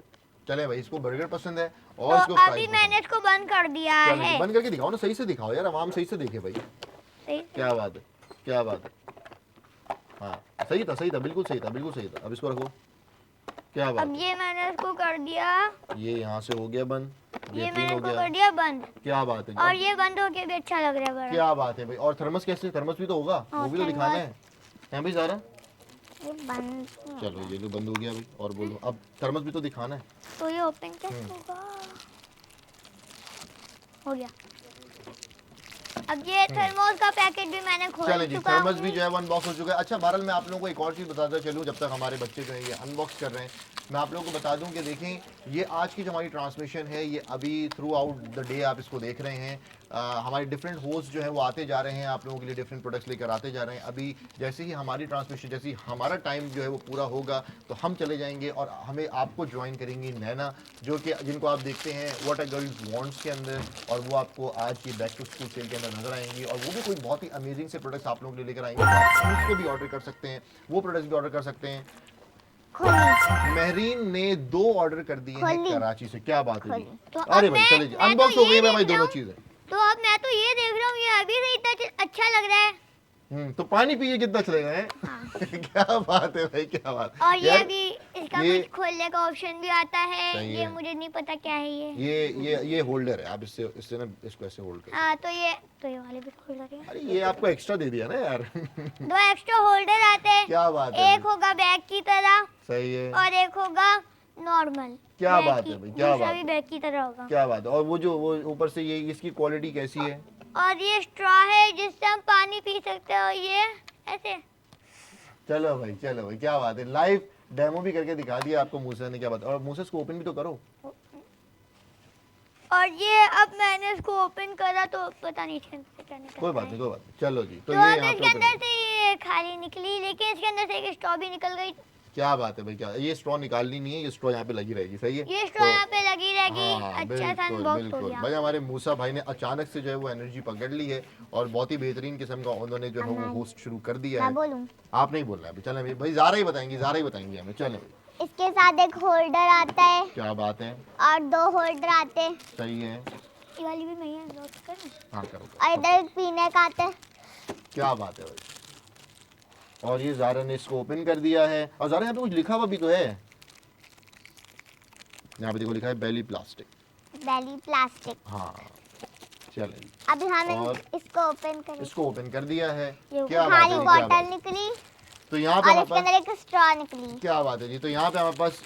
चले भाई, इसको बर्गर पसंद है और तो इसको फ्राइज अभी पसंद मैंने इसको बंद कर दिया है। है। बंद करके दिखाओ ना, सही से दिखाओ यार, आवाम सही से देखे भाई। सही से। क्या बात है, क्या बात है। हाँ सही था, बिल्कुल सही था, बिल्कुल सही था। अब इसको रखो। क्या बात अब ये मैंने इसको कर दिया, ये यहाँ से हो गया बंद, ये बेहतरीन मैंने हो इसको गया। कर दिया बंद, क्या बात है और जी। ये बंद होके भी अच्छा लग रहा है बड़ा। क्या बात है भाई। और थर्मस कैसे, थर्मस भी तो होगा, हाँ, वो भी तो दिखाना है। हैं भाई ज़ारा, ये बंद चलो ये तो बंद हो गया भाई। और बोलो, अब थर्मस भी तो दिखाना है। तो ये ओपन कैसे होगा? हो गया। अब ये थर्मोस का पैकेट भी मैंने खोल चले जी, चुका थर्मस हूँ। भी जो है वो अनबॉक्स हो चुका है। अच्छा बहरहाल मैं आप लोगों को एक और चीज़ बताता चलूँ, जब तक हमारे बच्चे जो है ये अनबॉक्स कर रहे हैं, मैं आप लोगों को बता दूं कि देखें ये आज की जो हमारी ट्रांसमिशन है ये अभी थ्रू आउट द डे आप इसको देख रहे हैं। हमारे डिफरेंट होस्ट जो है वो आते जा रहे हैं, आप लोगों के लिए डिफरेंट प्रोडक्ट्स लेकर आते जा रहे हैं। अभी जैसे ही हमारी ट्रांसमिशन, जैसे ही हमारा टाइम जो है वो पूरा होगा तो हम चले जाएंगे और हमें आपको ज्वाइन करेंगी नैना, जो कि जिनको आप देखते हैं व्हाट अ गर्ल्स वांट्स के अंदर, और वो आपको आज की बैक टू स्कूल सेल के अंदर नजर आएंगी। और वो भी कोई बहुत ही अमेजिंग से प्रोडक्ट्स आप लोगों के लिए लेकर आएंगे। आप उसको भी ऑर्डर कर सकते हैं, वो प्रोडक्ट्स भी ऑर्डर कर सकते हैं। खोली। महरीन ने 2 ऑर्डर कर दिए हैं खोली। कराची से। क्या बात है जी। तो अरे अब भाई चले जी, मैं तो अनबॉक्स हो ये गई है भाई देख रहा दोनों हूँ। चीजें। तो अब मैं तो ये देख रहा हूँ, ये अभी से इतना अच्छा लग रहा है। तो पानी पिए कितना चलेगा है। क्या बात है भाई, क्या बात। और ये यार, भी इसका ये- कुछ खोलने का ऑप्शन भी आता है। सही ये है। मुझे नहीं पता क्या है ये। ये होल्डर है, आप इससे ना इसको ऐसे होल्ड कर। हाँ तो ये वाले भी खोल रहे हैं। अरे ये आपको एक्स्ट्रा दे दिया ना यार। 2 एक्स्ट्रा होल्डर आते हैं। क्या बात है एक भाई। होगा बैग की तरह सही है। और एक होगा नॉर्मल। क्या बात है भाई, क्या दूसरा बात भी है। बैग की तरह होगा। क्या बात है। और वो ऊपर से ये इसकी क्वालिटी कैसी है। और ये स्ट्रॉ है जिससे हम पानी पी सकते हो, ये ऐसे। चलो भाई, चलो भाई, क्या बात है। लाइव डेमो भी करके दिखा दिया आपको मूसा ने। क्या बात है। और मूसा इसको ओपन भी तो करो। और ये अब मैंने इसको ओपन करा तो पता नहीं इसके अंदर से क्या निकलता कोई बात है। नहीं, कोई बात नहीं। चलो जी, तो तो ये अब यहाँ इसके पे अंदर open से ये खाली निकली, लेकिन इसके अंदर से एक स्ट्रॉ भी निकल गई। क्या बात है भाई, क्या। ये स्ट्रॉ निकालनी नहीं है, ये स्ट्रॉ यहाँ पे लगी रहेगी। सही है। ये स्ट्रॉ तो- यहाँ पे लगी रहेगी। हाँ, अच्छा सा बिल्कुल अनबॉक्स हो बिल्कुल गया। भाई। हमारे मूसा भाई ने अचानक से जो है वो एनर्जी पकड़ ली है और बहुत ही बेहतरीन किस्म का उन्होंने जो है वो होस्ट शुरू कर दिया मैं है। बोलूं, आप नहीं बोलना है। चले भाई, ज़ारा ही बताएंगी, ज़ारा ही बताएंगी हमें। चले, इसके साथ एक होल्डर आता है क्या बात है। और 2 होल्डर आते हैं सही है। ये वाली भी मैं अनबॉक्स करूं? हाँ करो। और इधर एक पीने का आता है। क्या बात है भाई। और ये ज़ारा ने इसको ओपन कर दिया है। और ज़ारा यहाँ पे कुछ लिखा हुआ भी तो है। यहाँ पे देखो लिखा है बेली प्लास्टिक। बेली प्लास्टिक। हाँ चले, अभी हम और इसको ओपन करेंगे। इसको ओपन कर दिया है। ये क्या बात खाली है, क्या बॉटल बात है। निकली तो यहाँ पे और हमारे इसके पास अंदर एक स्ट्रॉ निकली। क्या बात है जी। तो यहाँ पे हमारे पास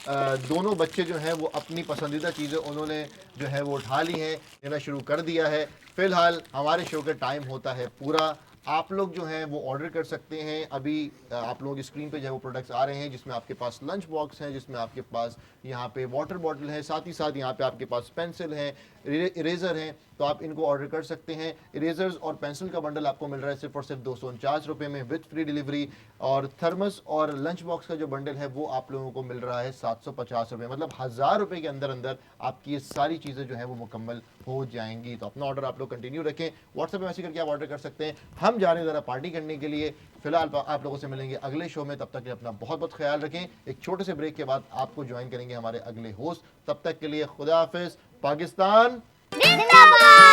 दोनों बच्चे जो हैं वो अपनी पसंदीदा चीज़ें उन्होंने जो है वो उठा ली हैं, लेना शुरू कर दिया है। फिलहाल हमारे शो का टाइम होता है पूरा। आप लोग जो हैं वो ऑर्डर कर सकते हैं। अभी आप लोगों की स्क्रीन पे जो है वो प्रोडक्ट्स आ रहे हैं, जिसमें आपके पास लंच बॉक्स है, जिसमें आपके पास यहाँ पे वाटर बॉटल है, साथ ही साथ यहाँ पे आपके पास पेंसिल है, इरेज़र हैं। तो आप इनको ऑर्डर कर सकते हैं। इरेजर्स और पेंसिल का बंडल आपको मिल रहा है सिर्फ और सिर्फ 249 रुपये में विद फ्री डिलीवरी। और थर्मस और लंच बॉक्स का जो बंडल है वो आप लोगों को मिल रहा है 750 रुपये। मतलब 1000 रुपये के अंदर अंदर आपकी ये सारी चीज़ें जो है वो मुकम्मल हो जाएंगी। तो अपना ऑर्डर आप लोग कंटिन्यू रखें, व्हाट्सएप में मैसेज करके आप ऑर्डर कर सकते हैं। हम जा रहे हैं ज़रा पार्टी करने के लिए। फिलहाल आप लोगों से मिलेंगे अगले शो में। तब तक के लिए अपना बहुत बहुत ख्याल रखें। एक छोटे से ब्रेक के बाद आपको ज्वाइन करेंगे हमारे अगले होस्ट। तब तक के लिए खुदा हाफिज़। पाकिस्तान जिंदाबाद।